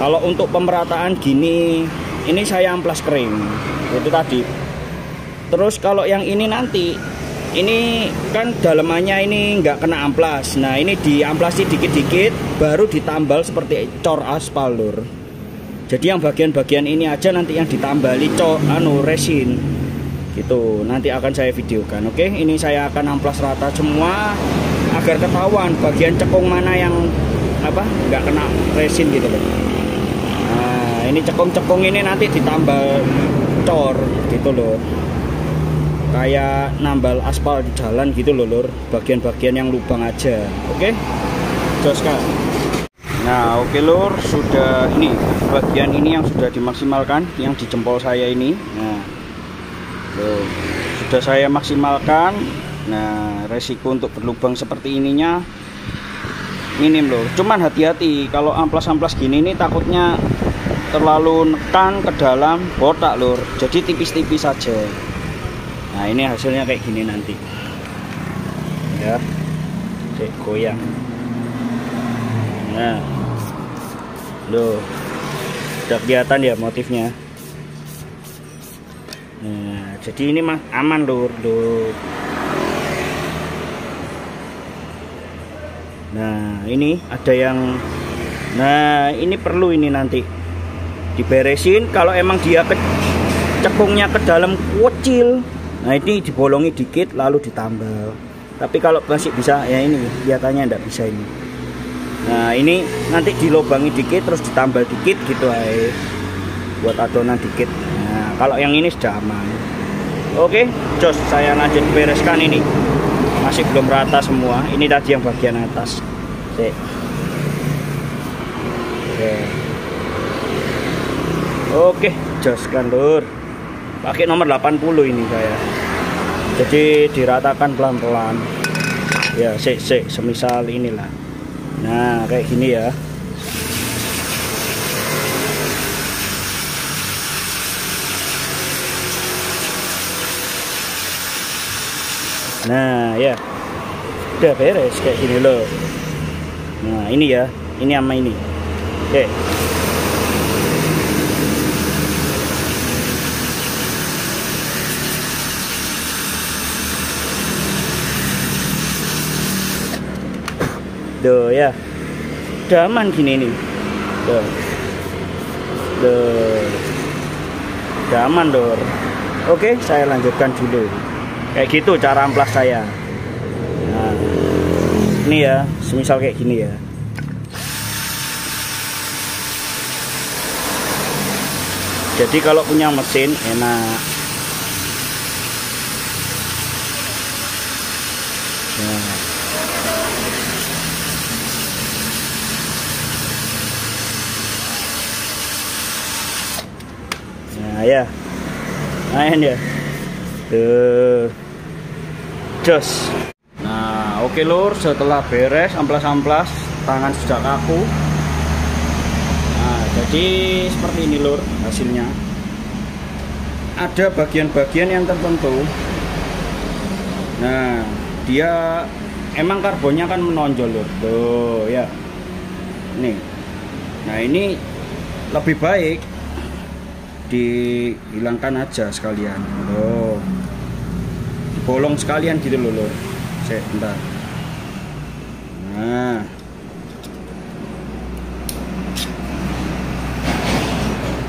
Kalau untuk pemerataan gini, ini saya amplas kering itu tadi. Terus kalau yang ini nanti, ini kan dalamannya ini nggak kena amplas. Nah ini diamplasi dikit-dikit baru ditambal seperti cor aspal lur. Jadi yang bagian-bagian ini aja nanti yang ditambali resin gitu. Nanti akan saya videokan. Oke, ini saya akan amplas rata semua agar ketahuan bagian cekung mana yang nggak kena resin gitu loh. Nah, ini cekung-cekung ini nanti ditambal cor gitu loh, kayak nambal aspal di jalan gitu loh lur, bagian-bagian yang lubang aja. Oke, jos kan. Nah oke lur, sudah ini bagian ini yang sudah dimaksimalkan, yang di jempol saya ini. Nah tuh, sudah saya maksimalkan. Nah resiko untuk berlubang seperti ininya minim loh. Cuman hati-hati kalau amplas-amplas gini ini takutnya terlalu nekan ke dalam botak lur, jadi tipis-tipis saja. Nah ini hasilnya kayak gini nanti ya, goyang. Nah loh, udah kelihatan ya motifnya. Nah jadi ini mah aman lur loh. Nah ini ada yang, nah ini perlu ini nanti diberesin. Kalau emang dia cekungnya ke dalam kecil, nah ini dibolongi dikit lalu ditambal. Tapi kalau masih bisa ya ini kelihatannya enggak bisa ini. Nah ini nanti dilobangi dikit terus ditambal dikit gitu aja buat adonan dikit. Nah kalau yang ini sudah aman. Oke jos, saya lanjut bereskan ini. Masih belum rata semua. Ini tadi yang bagian atas. Oke. Oke, jos kan lur. Pakai nomor 80 ini saya. Jadi diratakan pelan-pelan. Ya, semisal inilah. Nah, kayak gini ya. Nah, ya. Udah beres kayak gini loh. Nah, ini ya. Ini sama ini. Oke. Tuh ya, udah aman gini nih. Tuh, udah aman dor. Oke, saya lanjutkan dulu. Kayak gitu cara amplas saya. Nah, ini ya, semisal kayak gini ya. Jadi kalau punya mesin enak. Nah. Nah ya, main ya, tuh, jos. Nah oke lur, setelah beres amplas-amplas, tangan sudah kaku. Nah jadi seperti ini lur hasilnya. Ada bagian-bagian yang tertentu. Nah dia emang karbonnya kan menonjol lur, tuh ya. Nih, nah ini lebih baik dihilangkan aja sekalian loh, dibolong sekalian gitu loh lor. Bentar. Nah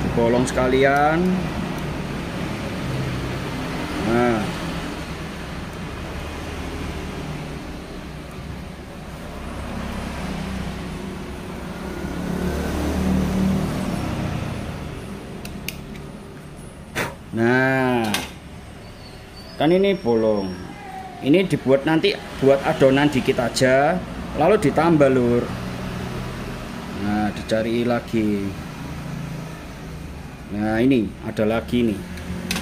dibolong sekalian. Nah Nah, kan ini bolong. Ini dibuat nanti buat adonan dikit aja, lalu ditambah lur. Nah, dicari lagi. Nah, ini ada lagi nih.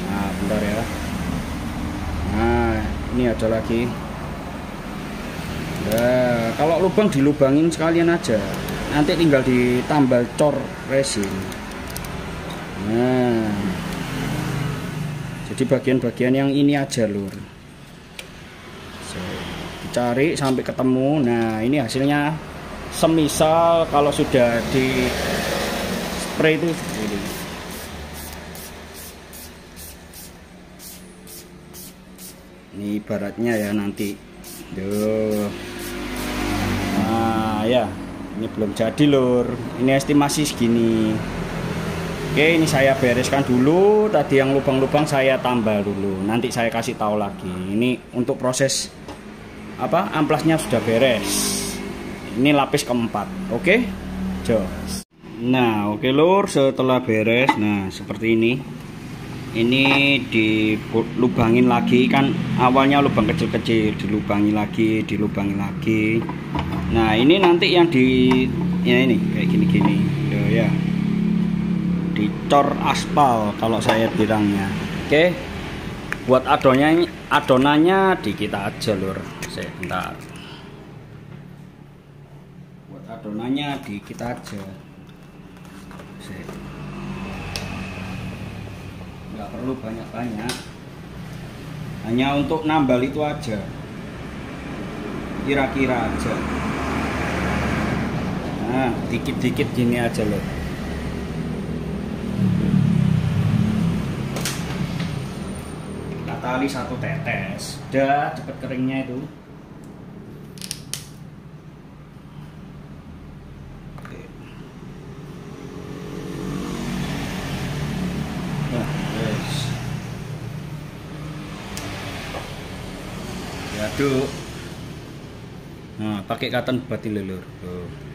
Nah, bentar ya. Nah, ini ada lagi. Nah, kalau lubang dilubangin sekalian aja. Nanti tinggal ditambal cor resin. Nah, jadi bagian-bagian yang ini aja lur, dicari sampai ketemu. Nah ini hasilnya semisal kalau sudah di spray itu ini ibaratnya ya nanti tuh. Nah ya ini belum jadi lur, ini estimasi segini. Oke, ini saya bereskan dulu. Tadi yang lubang-lubang saya tambal dulu. Nanti saya kasih tahu lagi. Ini untuk proses apa? Amplasnya sudah beres. Ini lapis keempat. Oke, jos. Nah, oke lur, setelah beres, nah seperti ini. Ini dilubangin lagi, kan awalnya lubang kecil-kecil, dilubangi lagi. Nah, ini nanti yang ya ini kayak gini-gini, ya. Dicor aspal kalau saya bilangnya. Oke, buat adonannya dikit aja lur. Sebentar. Buat adonannya dikit aja. Nggak perlu banyak-banyak. Hanya untuk nambal itu aja. Kira-kira aja. Nah, dikit-dikit gini aja loh. Tali 1 tetes, udah cepet keringnya itu. Oke. Nah, yes. Diaduk. Nah, pakai cotton bud lur. Tuh.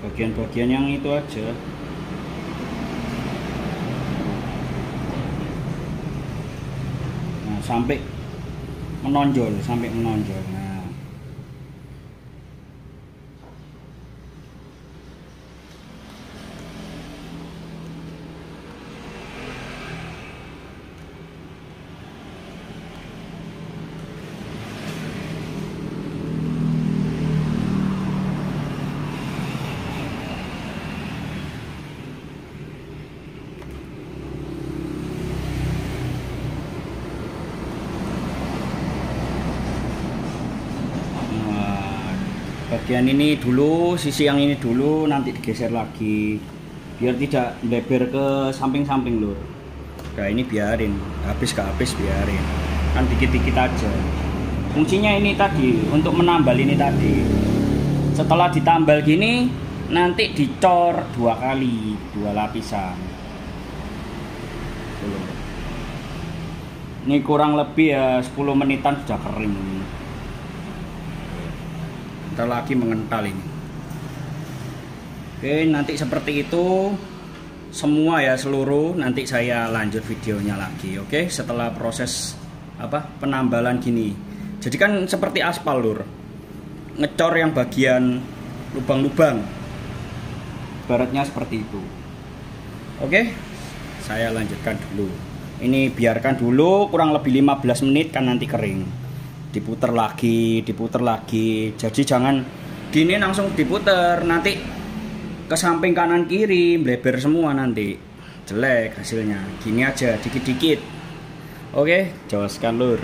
Bagian-bagian yang itu aja. Nah, sampai menonjol. Nah, bagian ini dulu, sisi yang ini dulu, nanti digeser lagi biar tidak lebar ke samping-samping lur. Nah, ini biarin, habis biarin, kan dikit-dikit aja. Fungsinya ini tadi untuk menambal ini tadi. Setelah ditambal gini nanti dicor 2 kali, 2 lapisan. Ini kurang lebih ya 10 menitan sudah kering. Ntar lagi mengental ini. Oke, nanti seperti itu semua ya, seluruh. Nanti saya lanjut videonya lagi. Oke, setelah proses penambalan gini. Jadi kan seperti aspal lur, ngecor yang bagian lubang-lubang, baratnya seperti itu. Oke, saya lanjutkan dulu. Ini biarkan dulu kurang lebih 15 menit, kan nanti kering. Diputer lagi. Jadi jangan gini langsung diputer, nanti ke samping kanan kiri melebar semua, nanti jelek hasilnya. Gini aja dikit-dikit. Oke, joskan lur.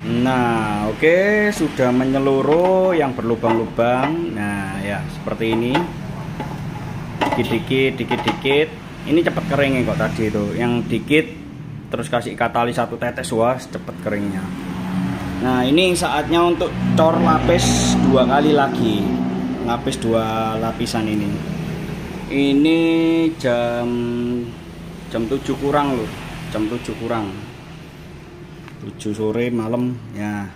Nah, oke, sudah menyeluruh yang berlubang-lubang. Nah, ya seperti ini. Dikit-dikit. Ini cepat keringnya kok tadi itu. Yang dikit terus kasih katali 1 tetes, wah cepet keringnya. Nah, ini saatnya untuk cor lapis 2 kali lagi. Lapis 2 lapisan ini. Ini jam 7 kurang loh. Jam 7 kurang. 7 sore malam ya.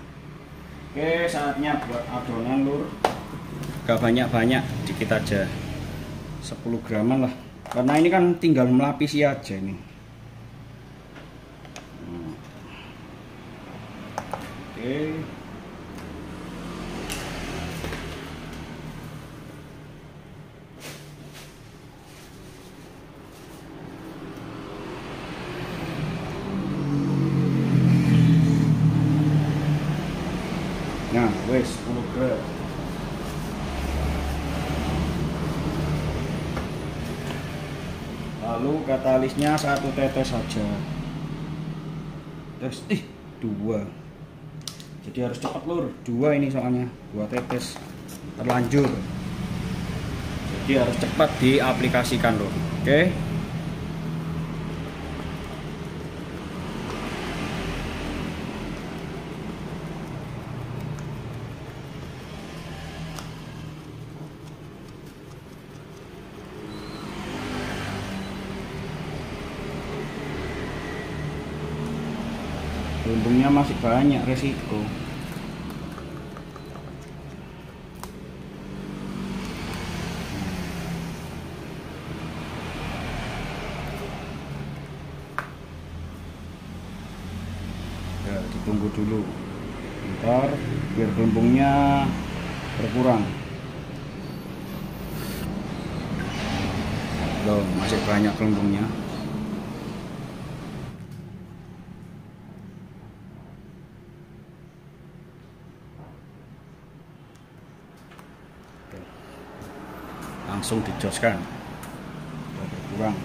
Oke, saatnya buat adonan lur. Gak banyak-banyak, dikit aja. 10 graman lah. Karena ini kan tinggal melapisi aja ini. Oke. Nah, wes 10 gram. Lalu katalisnya 1 tetes saja. Tes 2. Jadi harus cepat lur, 2 ini soalnya 2 tetes terlanjur. Jadi harus cepat diaplikasikan loh. Oke. Untungnya masih banyak resiko. Ya, ditunggu dulu ntar biar gelembungnya berkurang. Loh, masih banyak gelembungnya. Langsung dijoskan, berkurang.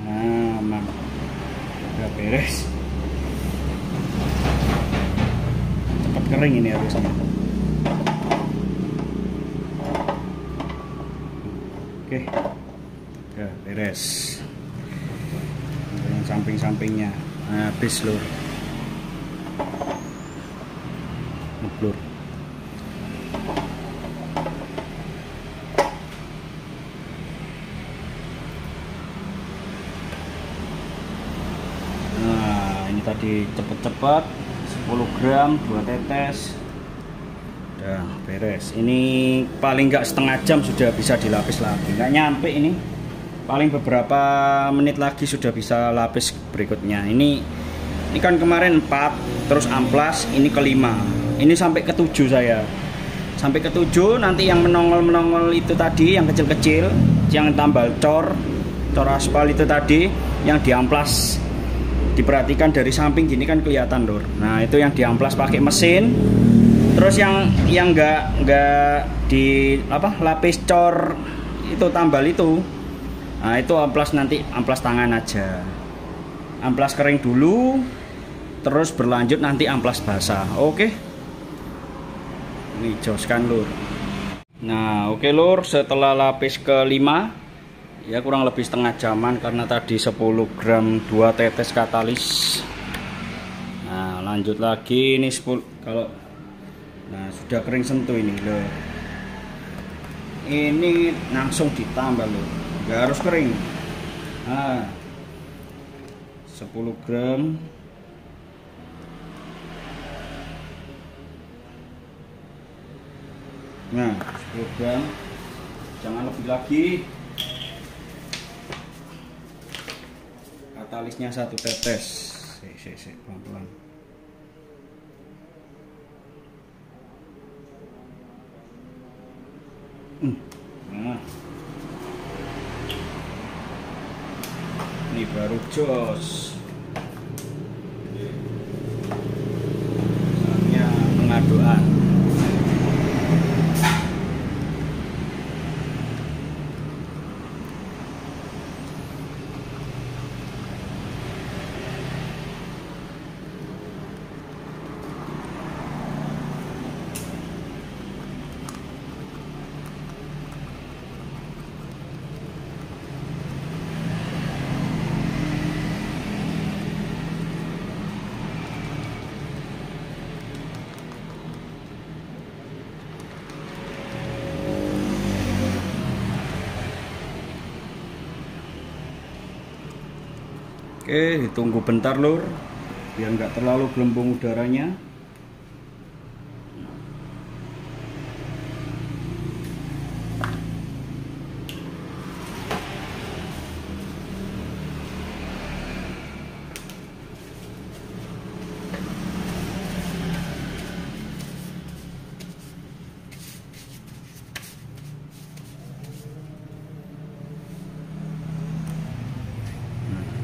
Nah, aman, udah beres. Cepat kering ini harusnya. Oke, udah beres. Yang samping-sampingnya habis lur, ngeblur. Nah, ini tadi cepet-cepet 10 gram 2 tetes. Udah beres. Ini paling nggak setengah jam sudah bisa dilapis lagi. Nggak nyampe ini. Paling beberapa menit lagi sudah bisa lapis berikutnya. Ini kan kemarin 4, terus amplas, ini kelima. Ini sampai ke-7 saya. Sampai ke-7 nanti yang menongol itu tadi, yang kecil-kecil, yang tambal cor aspal itu tadi, yang diamplas. Diperhatikan dari samping gini kan kelihatan lur. Nah, itu yang diamplas pakai mesin. Terus yang nggak di lapis cor itu tambal itu, nah itu amplas, nanti amplas tangan aja, amplas kering dulu, terus berlanjut nanti amplas basah. Oke, ini joskan lur. Nah oke lur, setelah lapis ke-5 ya kurang lebih setengah jaman karena tadi 10 gram 2 tetes katalis. Nah lanjut lagi ini 10 kalau. Nah sudah kering sentuh ini loh, ini langsung ditambah loh, nggak harus kering. Nah 10 gram nah 10 gram, jangan lebih lagi. Katalisnya 1 tetes, pelan-pelan. Nah, ini baru jos. Misalnya pengaduan. Oke, ditunggu bentar lur, biar nggak terlalu gelembung udaranya.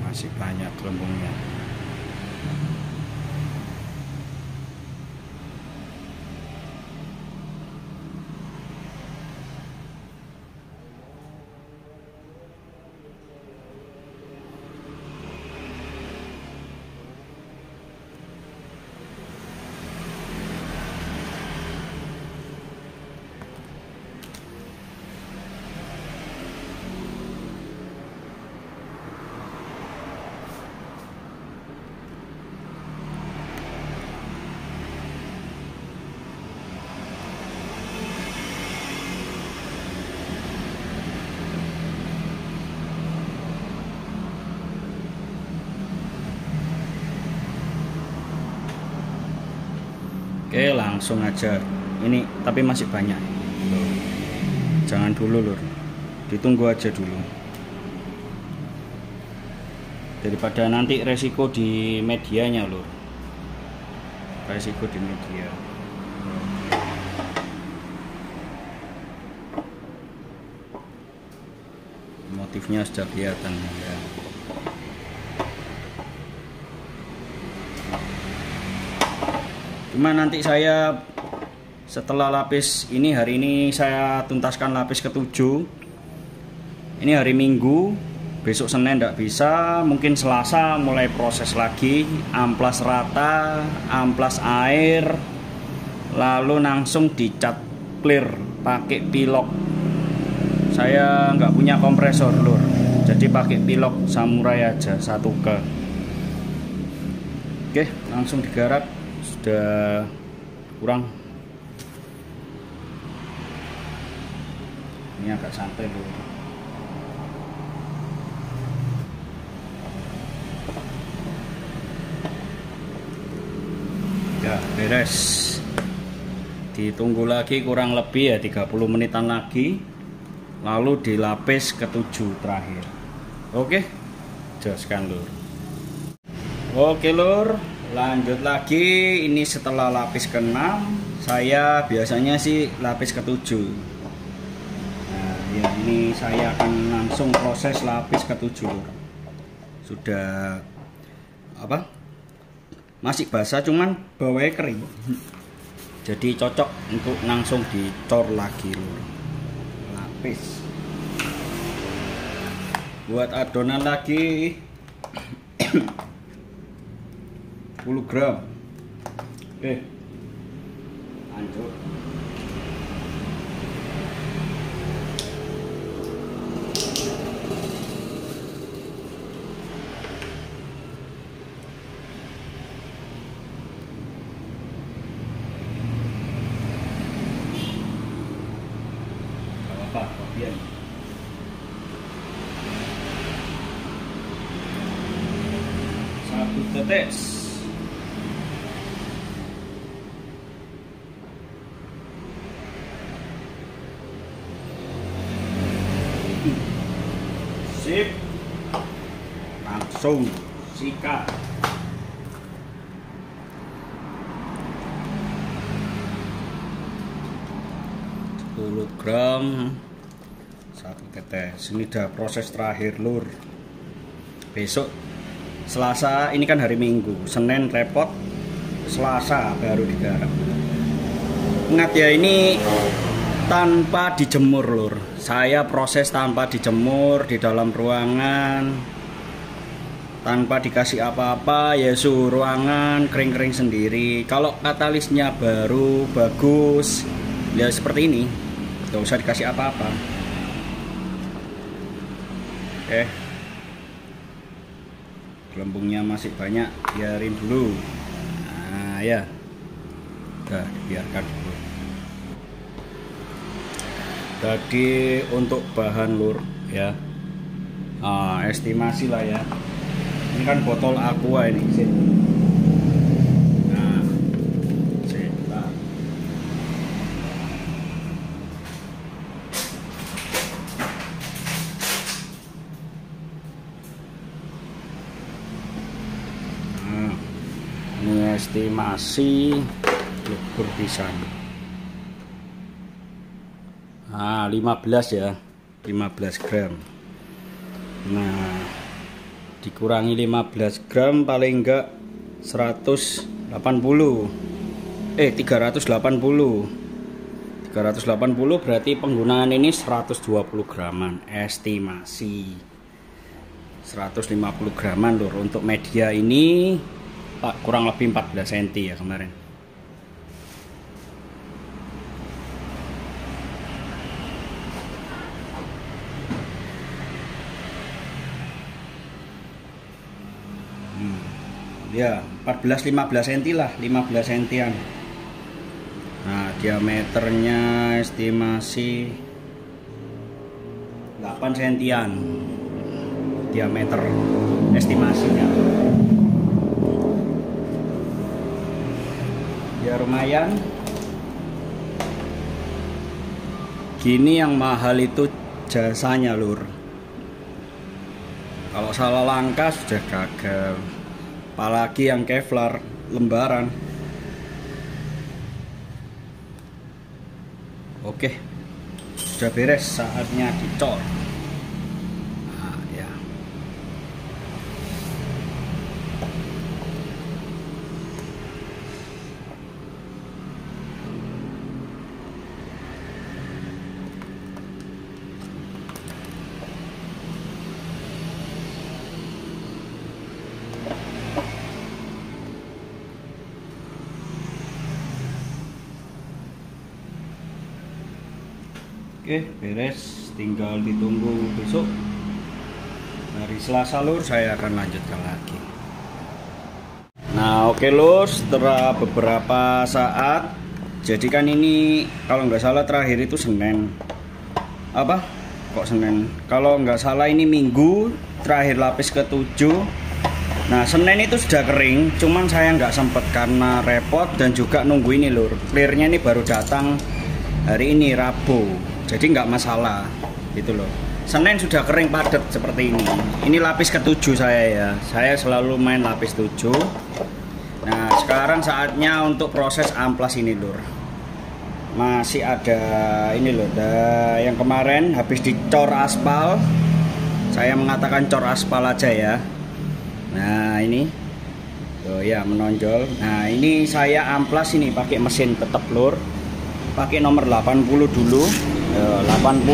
Masih banyak gelembungnya. Oke, langsung aja. Ini tapi masih banyak. Loh. Jangan dulu lur, ditunggu aja dulu. Daripada nanti resiko di medianya lur. Resiko di media. Motifnya sudah kelihatan ya. Cuma nanti saya setelah lapis ini, hari ini saya tuntaskan lapis ke-7. Ini hari Minggu, besok Senin tidak bisa, mungkin Selasa mulai proses lagi, amplas rata, amplas air, lalu langsung dicat clear pakai pilok. Saya nggak punya kompresor lur, jadi pakai pilok samurai aja, 1K. Oke, langsung digarap. Sudah kurang, ini agak santai lur. Ya beres, ditunggu lagi kurang lebih ya 30 menitan lagi, lalu dilapis ke-7 terakhir. Oke, jelaskan lur. Oke lur, lanjut lagi. Ini setelah lapis ke-6, saya biasanya sih lapis ke-7. Nah ya, ini saya akan langsung proses lapis ke-7 lur. Sudah apa, masih basah cuman bawahnya kering, jadi cocok untuk langsung dicor lagi lur. Lapis buat adonan lagi 10 gram. Oke, lanjut. Apa kopian? Satu tetes. Sip, langsung sikat. Gram 1 tetes. Ini udah proses terakhir lur. Besok Selasa, ini kan hari Minggu, Senin repot, Selasa baru digarap. Ingat ya, ini tanpa dijemur lur. Saya proses tanpa dijemur di dalam ruangan, tanpa dikasih apa-apa, ya suhu ruangan kering-kering sendiri. Kalau katalisnya baru bagus ya seperti ini, gak usah dikasih apa-apa. Oke, gelembungnya masih banyak, biarin dulu. Nah ya, udah dibiarkan dulu. Jadi untuk bahan lur ya, estimasi lah ya. Ini kan botol aqua ini. Nah, ini estimasi lebur pisan. 15 ya, 15 gram. Nah, dikurangi 15 gram paling enggak 380 berarti penggunaan ini 120 graman estimasi. 150 graman lur. Untuk media ini kurang lebih 14 cm ya kemarin. Ya 14-15 cm lah, 15 cm. Nah diameternya estimasi 8 cm diameter estimasinya, biar lumayan. Gini yang mahal itu jasanya lur. Kalau salah langkah sudah gagal. Apalagi yang Kevlar lembaran. Oke, sudah beres, saatnya dicor. Nah, ya. Oke, beres, tinggal ditunggu besok. Hari Selasa lur, saya akan lanjutkan lagi. Nah, oke lur, setelah beberapa saat, jadi kan ini kalau nggak salah terakhir itu Senin. Apa? Kok Senin? Kalau nggak salah ini Minggu, terakhir lapis ke-7. Nah, Senin itu sudah kering, cuman saya nggak sempet karena repot dan juga nunggu ini lur. Clearnya ini baru datang hari ini Rabu. Jadi nggak masalah gitu loh. Senin sudah kering padat seperti ini. Ini lapis ke-7 saya ya. Saya selalu main lapis 7. Nah, sekarang saatnya untuk proses amplas ini lur. Masih ada ini loh, yang kemarin habis dicor aspal. Saya mengatakan cor aspal aja ya. Nah, ini tuh ya menonjol. Nah, ini saya amplas ini pakai mesin tetap lur. Pakai nomor 80 dulu. 80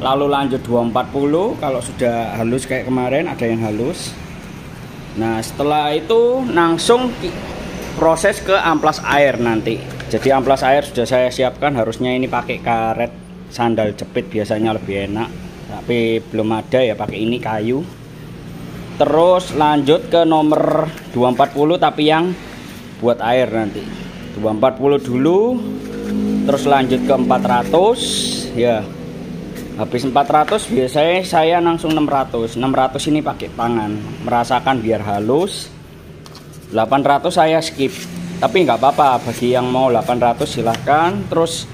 lalu lanjut 240. Kalau sudah halus kayak kemarin, ada yang halus. Nah, setelah itu langsung proses ke amplas air nanti. Jadi amplas air sudah saya siapkan, harusnya ini pakai karet sandal jepit biasanya lebih enak, tapi belum ada ya, pakai ini kayu. Terus lanjut ke nomor 240 tapi yang buat air nanti. 240 dulu. Terus lanjut ke 400 ya. Habis 400 biasanya saya langsung 600 ini pakai tangan, merasakan biar halus. 800 saya skip, tapi nggak apa-apa bagi yang mau 800 silahkan. Terus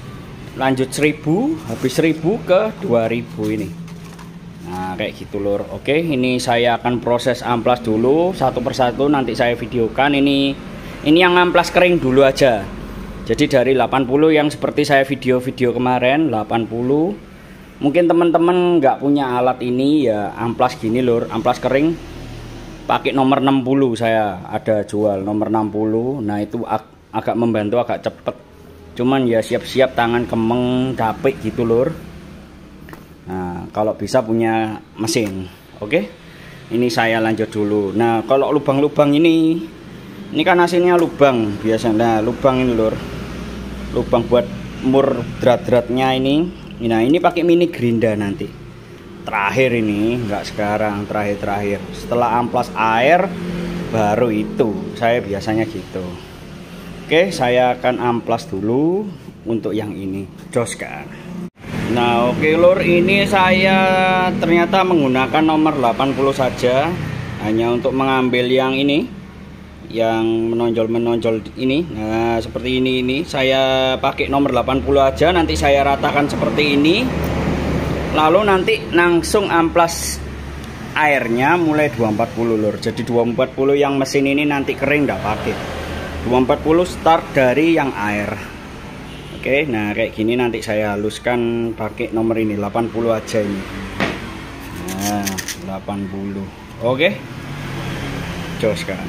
lanjut 1000, habis 1000 ke 2000 ini. Nah, kayak gitu lur. Oke, ini saya akan proses amplas dulu satu persatu, nanti saya videokan. Ini yang amplas kering dulu aja. Jadi dari 80 yang seperti saya video-video kemarin 80. Mungkin teman-teman nggak punya alat ini ya, amplas gini lur, amplas kering pakai nomor 60 saya ada jual nomor 60. Nah, itu agak membantu, agak cepet. Cuman ya siap-siap tangan kemeng capek gitu lur. Nah, kalau bisa punya mesin. Oke. Ini saya lanjut dulu. Nah, kalau lubang-lubang ini kan hasilnya lubang biasanya. Nah, lubang ini lur. Lubang buat mur drat-dratnya ini. Nah, ini pakai mini gerinda nanti. Terakhir ini, enggak sekarang, terakhir. Setelah amplas air baru itu. Saya biasanya gitu. Oke, saya akan amplas dulu untuk yang ini. Jos kan. Nah, oke lur, ini saya ternyata menggunakan nomor 80 saja hanya untuk mengambil yang ini. Yang menonjol ini. Nah, seperti ini saya pakai nomor 80 aja, nanti saya ratakan seperti ini. Lalu nanti langsung amplas airnya mulai 240 lur. Jadi 240 yang mesin ini nanti kering enggak pakai. 240 start dari yang air. Oke, nah kayak gini nanti saya haluskan pakai nomor ini 80 aja ini. Nah, 80. Oke. Jos kan.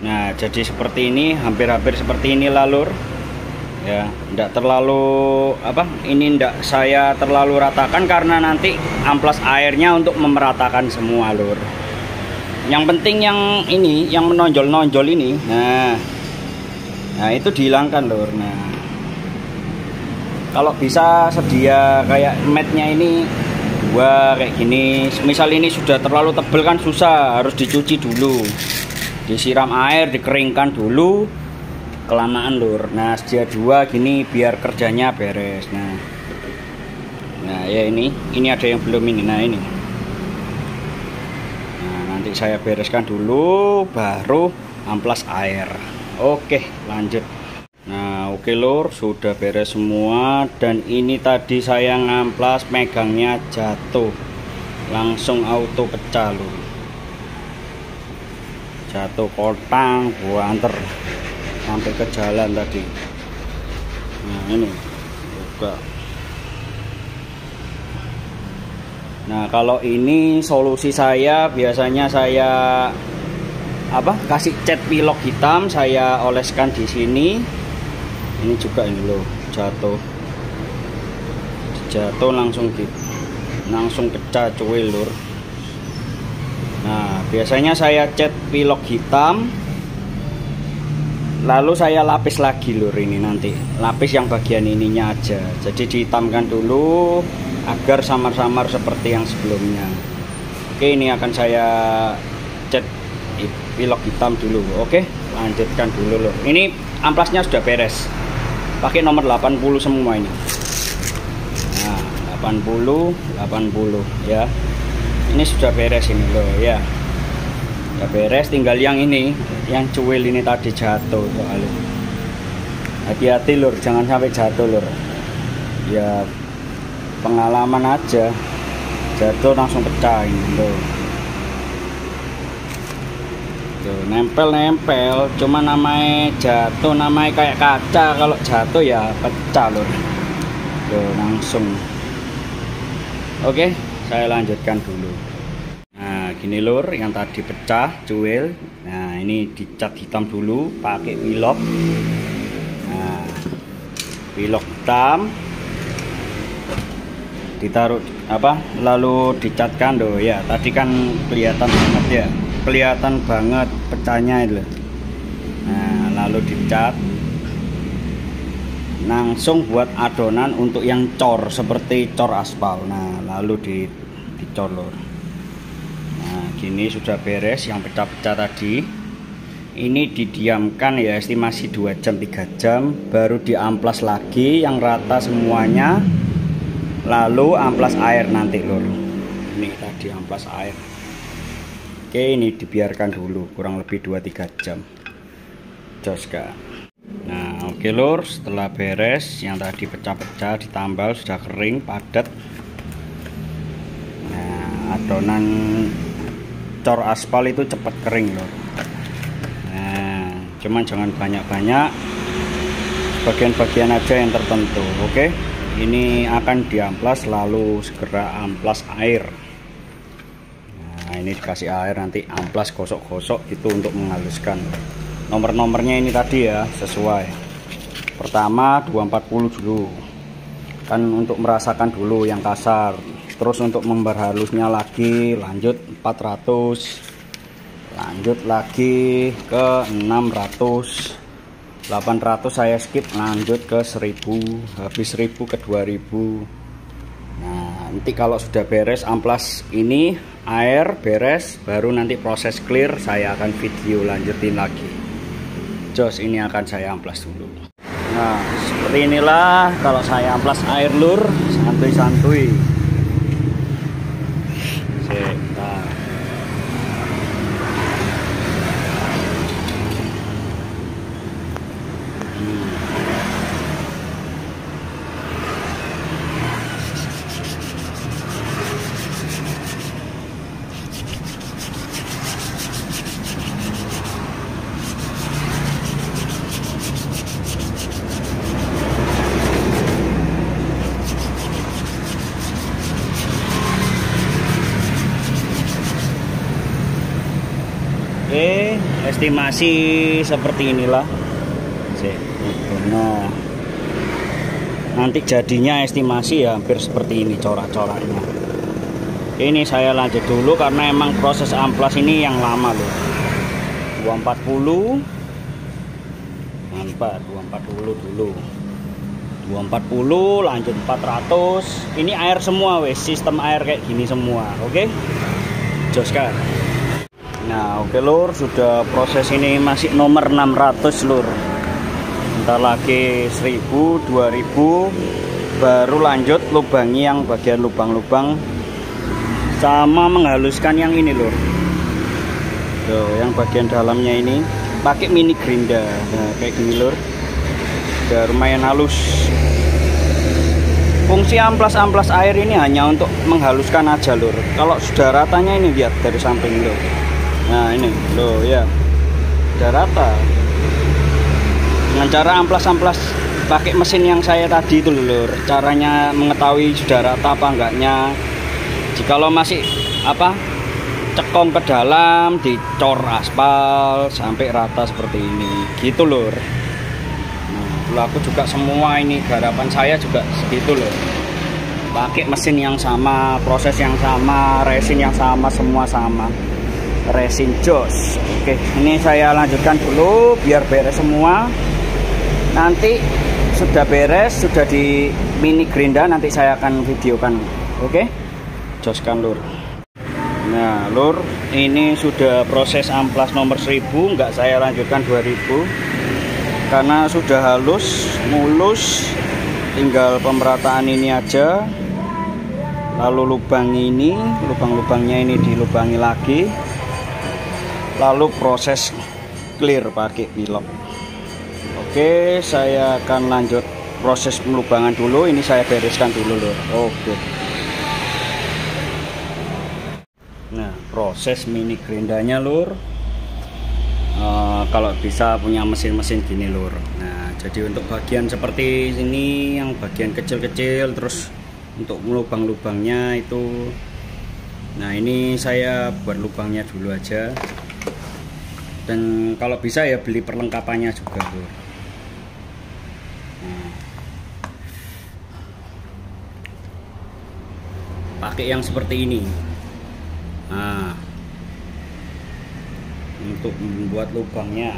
Nah, jadi seperti ini, hampir-hampir seperti ini lur. Ya, enggak terlalu ini enggak saya terlalu ratakan karena nanti amplas airnya untuk memeratakan semua lur. Yang penting yang ini, yang menonjol-nonjol ini. Nah, itu dihilangkan lur. Nah, kalau bisa sedia kayak matnya ini dua kayak gini. Misal ini sudah terlalu tebal kan susah, harus dicuci dulu. Disiram air, dikeringkan dulu, kelamaan lur. Nah, sedia dua gini biar kerjanya beres. Nah ya ini ada yang belum ini. Nah ini. Nah, nanti saya bereskan dulu baru amplas air. Oke, lanjut. Nah, oke lur, sudah beres semua. Dan ini tadi saya ngamplas, megangnya jatuh, langsung auto pecah lur. Jatuh kotang, buanter sampai ke jalan tadi. Nah ini buka. Nah kalau ini solusi saya, biasanya saya kasih cat pilok hitam, saya oleskan di sini. Ini juga ini loh, jatuh langsung pecah cuy lur. Nah biasanya saya cat pilok hitam, lalu saya lapis lagi lur. Ini nanti lapis yang bagian ininya aja, jadi dihitamkan dulu agar samar-samar seperti yang sebelumnya. Oke, ini akan saya cat pilok hitam dulu. Oke, lanjutkan dulu lur. Ini amplasnya sudah beres, pakai nomor 80 semua ini. Nah 80 ya, ini sudah beres ini loh ya. Udah beres, tinggal yang ini, yang cuil ini tadi jatuh soalnya. Hati-hati lur, jangan sampai jatuh lur. Ya pengalaman aja, jatuh langsung pecah ini loh. Tuh, nempel, cuma namanya jatuh, namanya kayak kaca, kalau jatuh ya pecah lur. Tuh, langsung. Oke, saya lanjutkan dulu. Nah gini lur, yang tadi pecah cuil. Nah ini dicat hitam dulu pakai pilok. Nah pilok hitam ditaruh lalu dicatkan doh ya. Tadi kan kelihatan banget pecahnya itu. Nah lalu dicat, langsung buat adonan untuk yang cor, seperti cor aspal. Nah lalu dicor lur. Nah gini sudah beres yang pecah-pecah tadi. Ini didiamkan ya, estimasi 2 jam 3 jam, baru diamplas lagi yang rata semuanya. Lalu amplas air nanti lur. Ini tadi amplas air. Oke, ini dibiarkan dulu kurang lebih 2-3 jam. Jos kak. Nah oke lur, setelah beres yang tadi pecah-pecah ditambal, sudah kering padat. Nah adonan cor aspal itu cepat kering lur. Nah cuman jangan banyak-banyak, bagian-bagian aja yang tertentu. Oke, ini akan diamplas, lalu segera amplas air. Nah ini dikasih air, nanti amplas gosok-gosok itu untuk menghaluskan. Nomor-nomornya ini tadi ya sesuai. Pertama 240 dulu, kan untuk merasakan dulu yang kasar. Terus untuk memperhalusnya lagi lanjut 400, lanjut lagi ke 600, 800 saya skip, lanjut ke 1000, habis 1000 ke 2000. Nah nanti kalau sudah beres amplas ini air beres, baru nanti proses clear saya akan video lanjutin lagi. Jos, ini akan saya amplas dulu. Nah seperti inilah kalau saya amplas air lur, santuy-santuy. Nah. Oke, estimasi seperti inilah. Nah, nanti jadinya estimasi ya hampir seperti ini corak-coraknya. Ini saya lanjut dulu karena emang proses amplas ini yang lama loh. 240 dulu. 240 lanjut 400. Ini air semua wes, sistem air kayak gini semua. Oke. Jos kan. Nah oke lur, sudah proses ini masih nomor 600 lur. Bentar lagi 1000, 2000, baru lanjut lubangi yang bagian lubang-lubang sama menghaluskan yang ini lur. Tuh, yang bagian dalamnya ini pakai mini gerinda. Nah, kayak gini lur, udah lumayan halus. Fungsi amplas air ini hanya untuk menghaluskan aja lur. Kalau sudah ratanya ini lihat dari samping lur. Nah ini loh ya, udah rata. Dengan cara amplas pakai mesin yang saya tadi itu lur, caranya mengetahui sudah rata apa enggaknya. Jikalau masih cekong ke dalam, dicor aspal sampai rata seperti ini gitu lur. Nah, aku juga semua ini garapan saya juga segitu loh, pakai mesin yang sama, proses yang sama, resin yang sama, semua sama, resin jos. Oke, ini saya lanjutkan dulu biar beres semua. Nanti sudah beres, sudah di mini gerinda, nanti saya akan videokan. Oke, joskan lur. Nah lur, ini sudah proses amplas nomor 1000, nggak saya lanjutkan 2000 karena sudah halus, mulus, tinggal pemerataan ini aja. Lalu lubang ini, lubang-lubangnya ini dilubangi lagi, lalu proses clear pakai pilok. Oke, saya akan lanjut proses pelubangan dulu. Ini saya bereskan dulu lur. Oke. Nah, proses mini gerindanya lur, kalau bisa punya mesin-mesin gini lur. Nah, jadi untuk bagian seperti ini, yang bagian kecil-kecil, terus untuk lubang-lubangnya itu, nah ini saya buat lubangnya dulu aja. Dan kalau bisa ya beli perlengkapannya juga lur. Pakai yang seperti ini. Nah, untuk membuat lubangnya.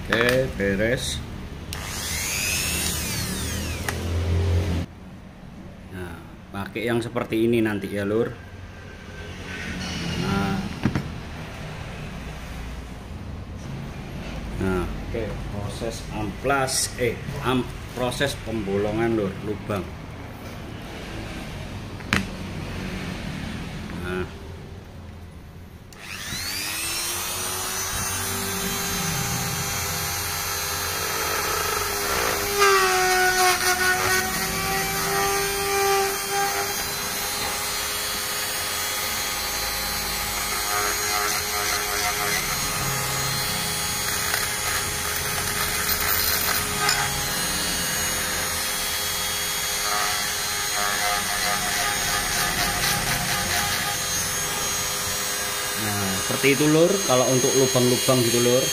Oke, beres. Nah, pakai yang seperti ini nanti ya lur. Nah, oke, proses amplas proses pembolongan lur, lubang. Nah, seperti itu lur, kalau untuk lubang-lubang gitu lur.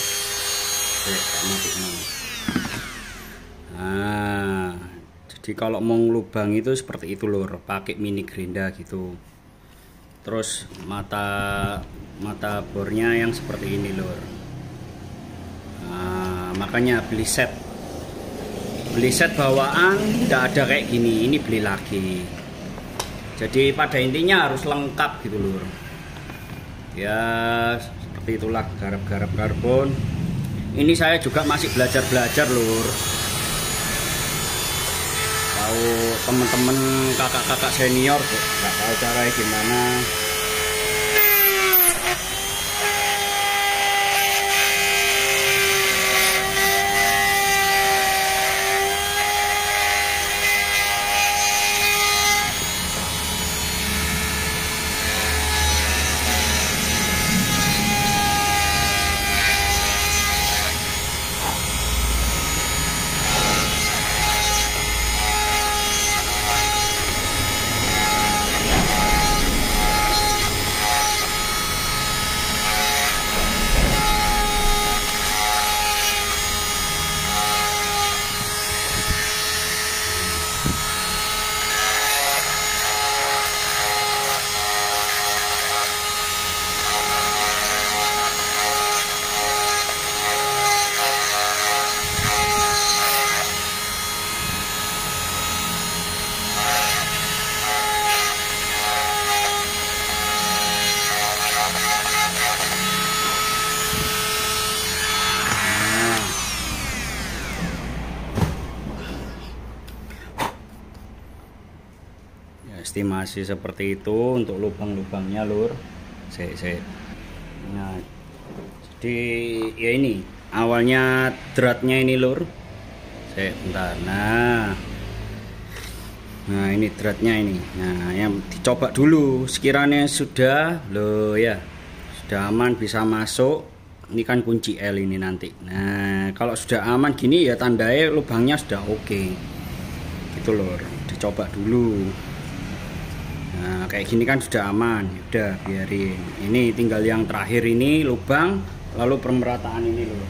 Nah, jadi kalau mau lubang itu seperti itu lur, pakai mini gerinda gitu. Terus mata bornya yang seperti ini lur. Nah, makanya beli set bawaan, tidak ada kayak gini, ini beli lagi. Jadi pada intinya harus lengkap gitu lur. Ya seperti itulah garap-garap karbon. Ini saya juga masih belajar lur. Tahu teman-teman kakak-kakak senior nggak tahu caranya gimana. estimasi seperti itu untuk lubang-lubangnya lur. Nah, jadi ya ini awalnya dratnya ini lur. Bentar. Nah ini dratnya ini. Nah yang dicoba dulu sekiranya sudah loh ya, sudah aman bisa masuk. Ini kan kunci L ini nanti. Nah kalau sudah aman gini ya tandanya lubangnya sudah oke gitu lur. Dicoba dulu. Nah kayak gini kan sudah aman. Udah biarin. Ini tinggal yang terakhir ini lubang, lalu pemerataan ini lur.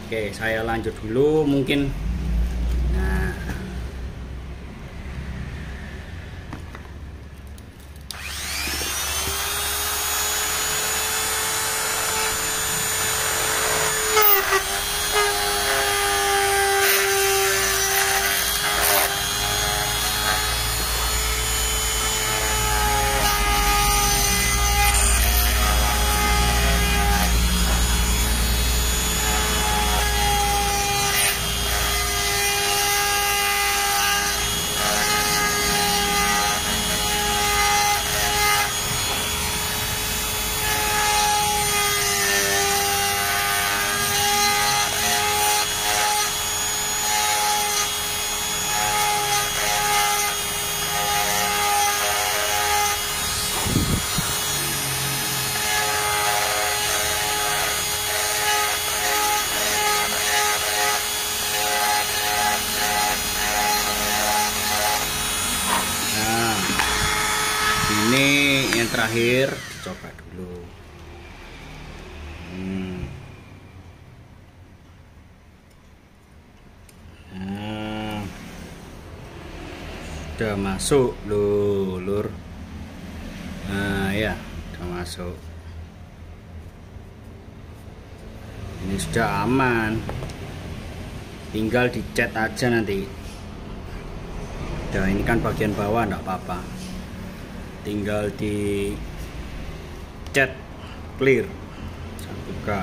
Oke, saya lanjut dulu mungkin. Nah, ini yang terakhir dicoba dulu. Nah, sudah masuk loh lur. Nah ya sudah masuk. Ini sudah aman, tinggal dicat aja nanti. Udah ini kan bagian bawah enggak apa-apa, tinggal di cat clear. Saya buka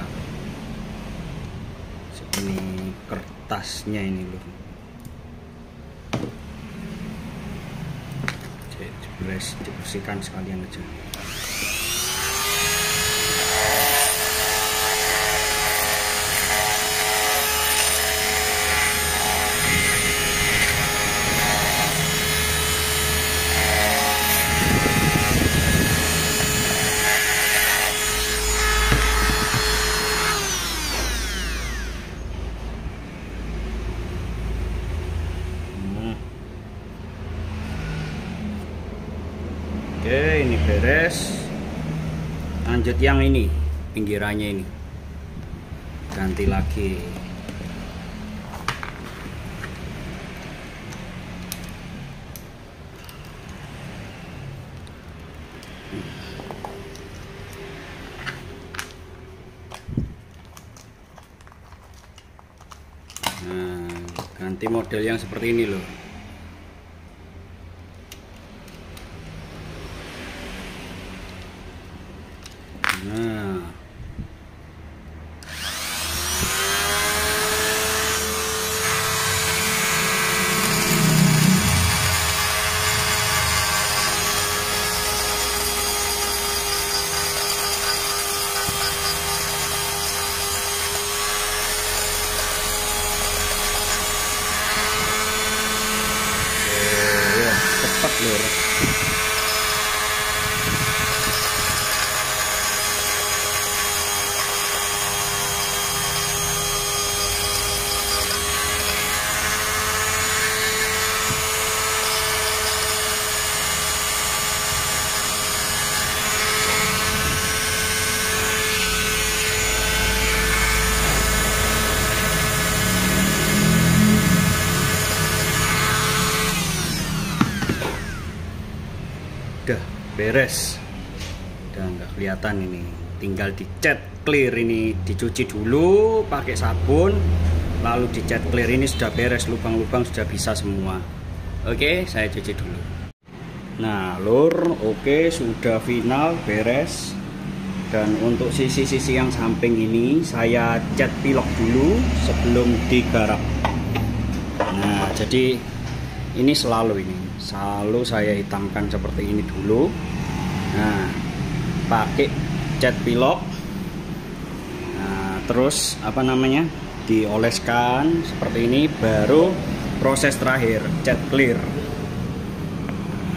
ini kertasnya ini loh, dibersihkan sekalian aja. Oke, ini beres. Lanjut yang ini, pinggirannya ini ganti lagi. Nah, ganti model yang seperti ini loh. Nah, ya, cepat lur. Udah beres, udah nggak kelihatan ini, tinggal dicat clear. Ini dicuci dulu pakai sabun lalu dicat clear. Ini sudah beres, lubang-lubang sudah bisa semua. Oke, saya cuci dulu. Nah lur, oke, sudah final beres. Dan untuk sisi-sisi yang samping ini saya cat pilok dulu sebelum digarap. Nah jadi ini selalu saya hitamkan seperti ini dulu. Nah, pakai cat pilok. Nah, terus apa namanya, dioleskan seperti ini, baru proses terakhir cat clear.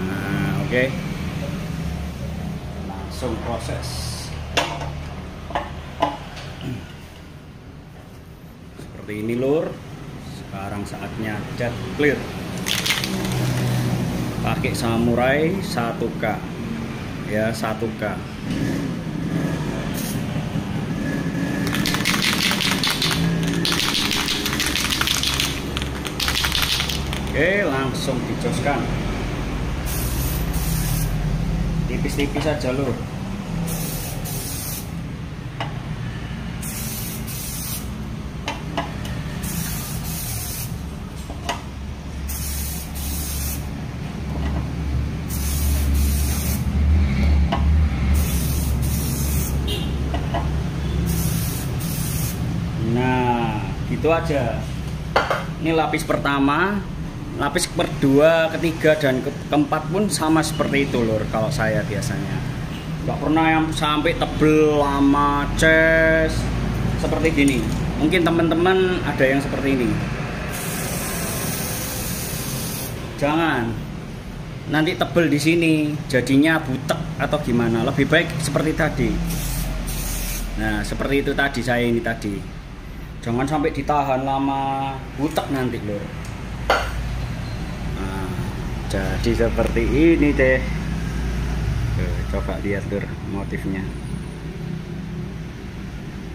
Nah, oke. Langsung proses. Seperti ini lur. Sekarang saatnya cat clear. Pakai samurai 1K ya, 1K. Oke, langsung dijoskan. Tipis-tipis aja lur. Nah, gitu aja. Ini lapis pertama, lapis kedua, ketiga, dan keempat pun sama seperti itu lur. Kalau saya biasanya nggak pernah yang sampai tebel lama ces seperti gini. Mungkin teman-teman ada yang seperti ini. Jangan nanti tebel di sini jadinya butek atau gimana. Lebih baik seperti tadi. Nah, seperti itu tadi saya ini tadi. Jangan sampai ditahan lama, butek nanti lur. Nah, jadi seperti ini deh. Coba lihat lur motifnya.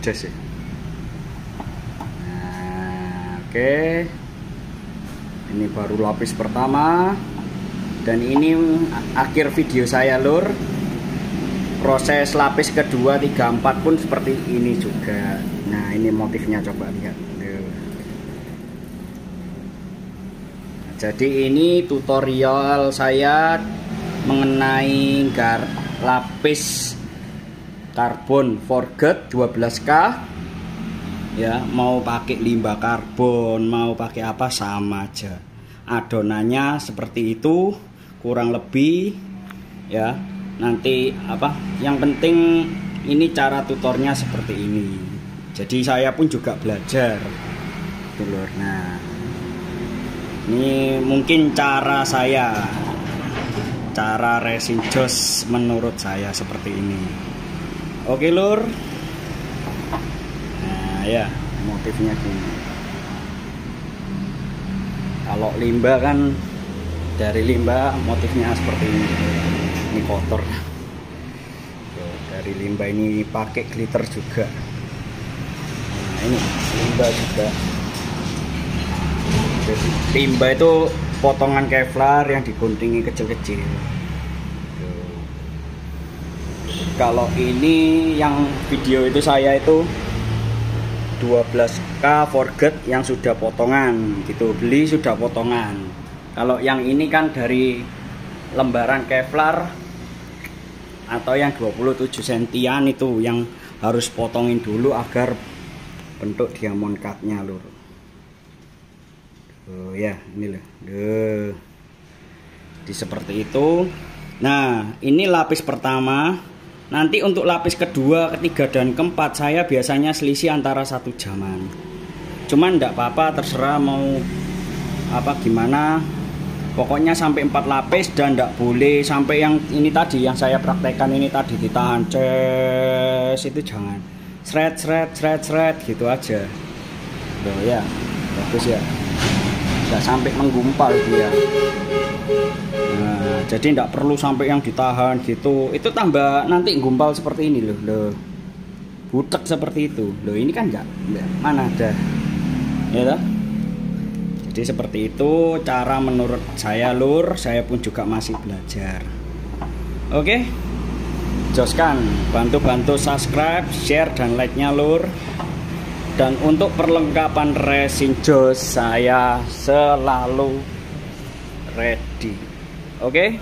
Just ya. Nah, oke. Ini baru lapis pertama. Dan ini akhir video saya lur. Proses lapis kedua, 3, 4 pun seperti ini juga. Nah, ini motifnya, coba lihat. Jadi ini tutorial saya mengenai lapis karbon forget 12K ya. Mau pakai limbah karbon, mau pakai apa, sama aja. Adonannya seperti itu kurang lebih ya. Nanti apa, yang penting ini cara tutornya seperti ini. Jadi saya pun juga belajar dulu. Nah, ini mungkin cara saya, cara resin jos menurut saya seperti ini. Oke lur. Nah ya, motifnya gini. Kalau limbah kan dari limbah motifnya seperti ini. Ini kotor. Dari limbah ini pakai glitter juga. Nah, ini limbah juga. Jadi limbah itu potongan Kevlar yang diguntingi kecil-kecil. Kalau ini yang video itu saya itu 12K forget yang sudah potongan gitu, beli sudah potongan. Kalau yang ini kan dari lembaran Kevlar atau yang 27 sentian itu yang harus potongin dulu agar bentuk diamond cutnya lur. Oh ya, ini loh. Jadi seperti itu. Nah, ini lapis pertama. Nanti untuk lapis kedua, ketiga, dan keempat saya biasanya selisih antara 1 jaman. Cuman enggak apa-apa, terserah mau apa gimana. Pokoknya sampai 4 lapis dan enggak boleh sampai yang ini tadi yang saya praktekkan ini tadi ditahan ces, itu jangan. Sret gitu aja. Loh ya, bagus ya. Enggak sampai menggumpal dia. Nah, jadi enggak perlu sampai yang ditahan gitu. Itu tambah nanti gumpal seperti ini loh. Butek seperti itu. Loh, ini kan enggak mana ada. Ya toh? Jadi seperti itu cara menurut saya lur. Saya pun juga masih belajar. Oke, joskan, bantu subscribe, share, dan like-nya lur. Dan untuk perlengkapan resin jos saya selalu ready. Oke,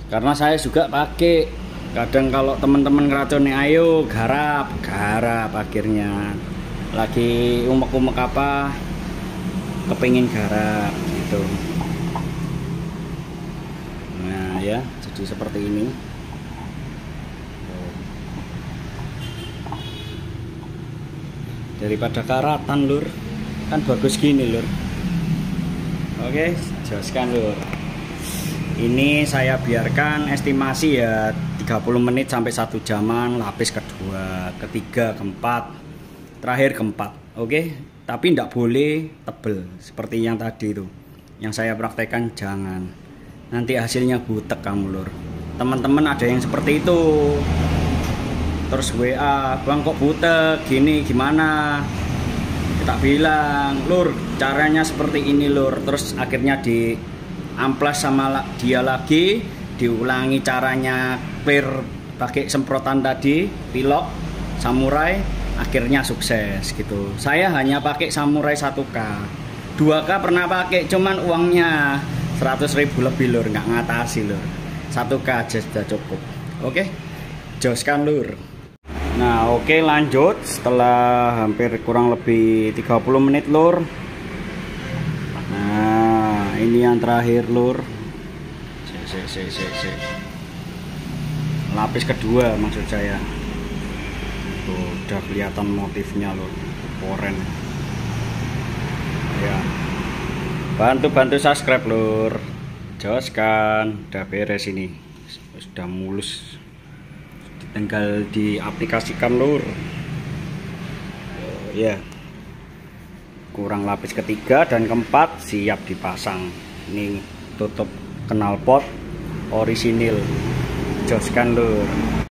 karena saya juga pakai. Kadang kalau teman-teman ngeracuni, ayo garap akhirnya lagi umek-umek apa, kepingin garap. gitu. Nah ya, jadi seperti ini. Daripada karatan lur, kan bagus gini lur. Oke, jelaskan lur. Ini saya biarkan estimasi ya 30 menit sampai 1 jaman, lapis kedua, ketiga, keempat, terakhir keempat. Oke, tapi tidak boleh tebel seperti yang tadi itu. Yang saya praktekkan jangan. Nanti hasilnya butek kamu lur. Teman-teman ada yang seperti itu. Terus WA, "Bang kok butek gini gimana?" Tak bilang, "Lur, caranya seperti ini lur." Terus akhirnya di amplas sama dia lagi, diulangi caranya clear pakai semprotan tadi, pilok samurai, akhirnya sukses gitu. Saya hanya pakai samurai 1K. 2K pernah pakai, cuman uangnya 100.000 lebih lur, nggak ngatasi lur. 1K aja sudah cukup. Oke, joskan lur. Nah oke, lanjut setelah hampir kurang lebih 30 menit lur. Nah ini yang terakhir lur. Lapis kedua maksud saya. Tuh, udah kelihatan motifnya lur, keren ya. Bantu subscribe lur. Joskan, udah beres ini, sudah mulus, tinggal diaplikasikan lur. Ya, kurang lapis ketiga dan keempat siap dipasang. Ini tutup knalpot orisinil. Joskan lur.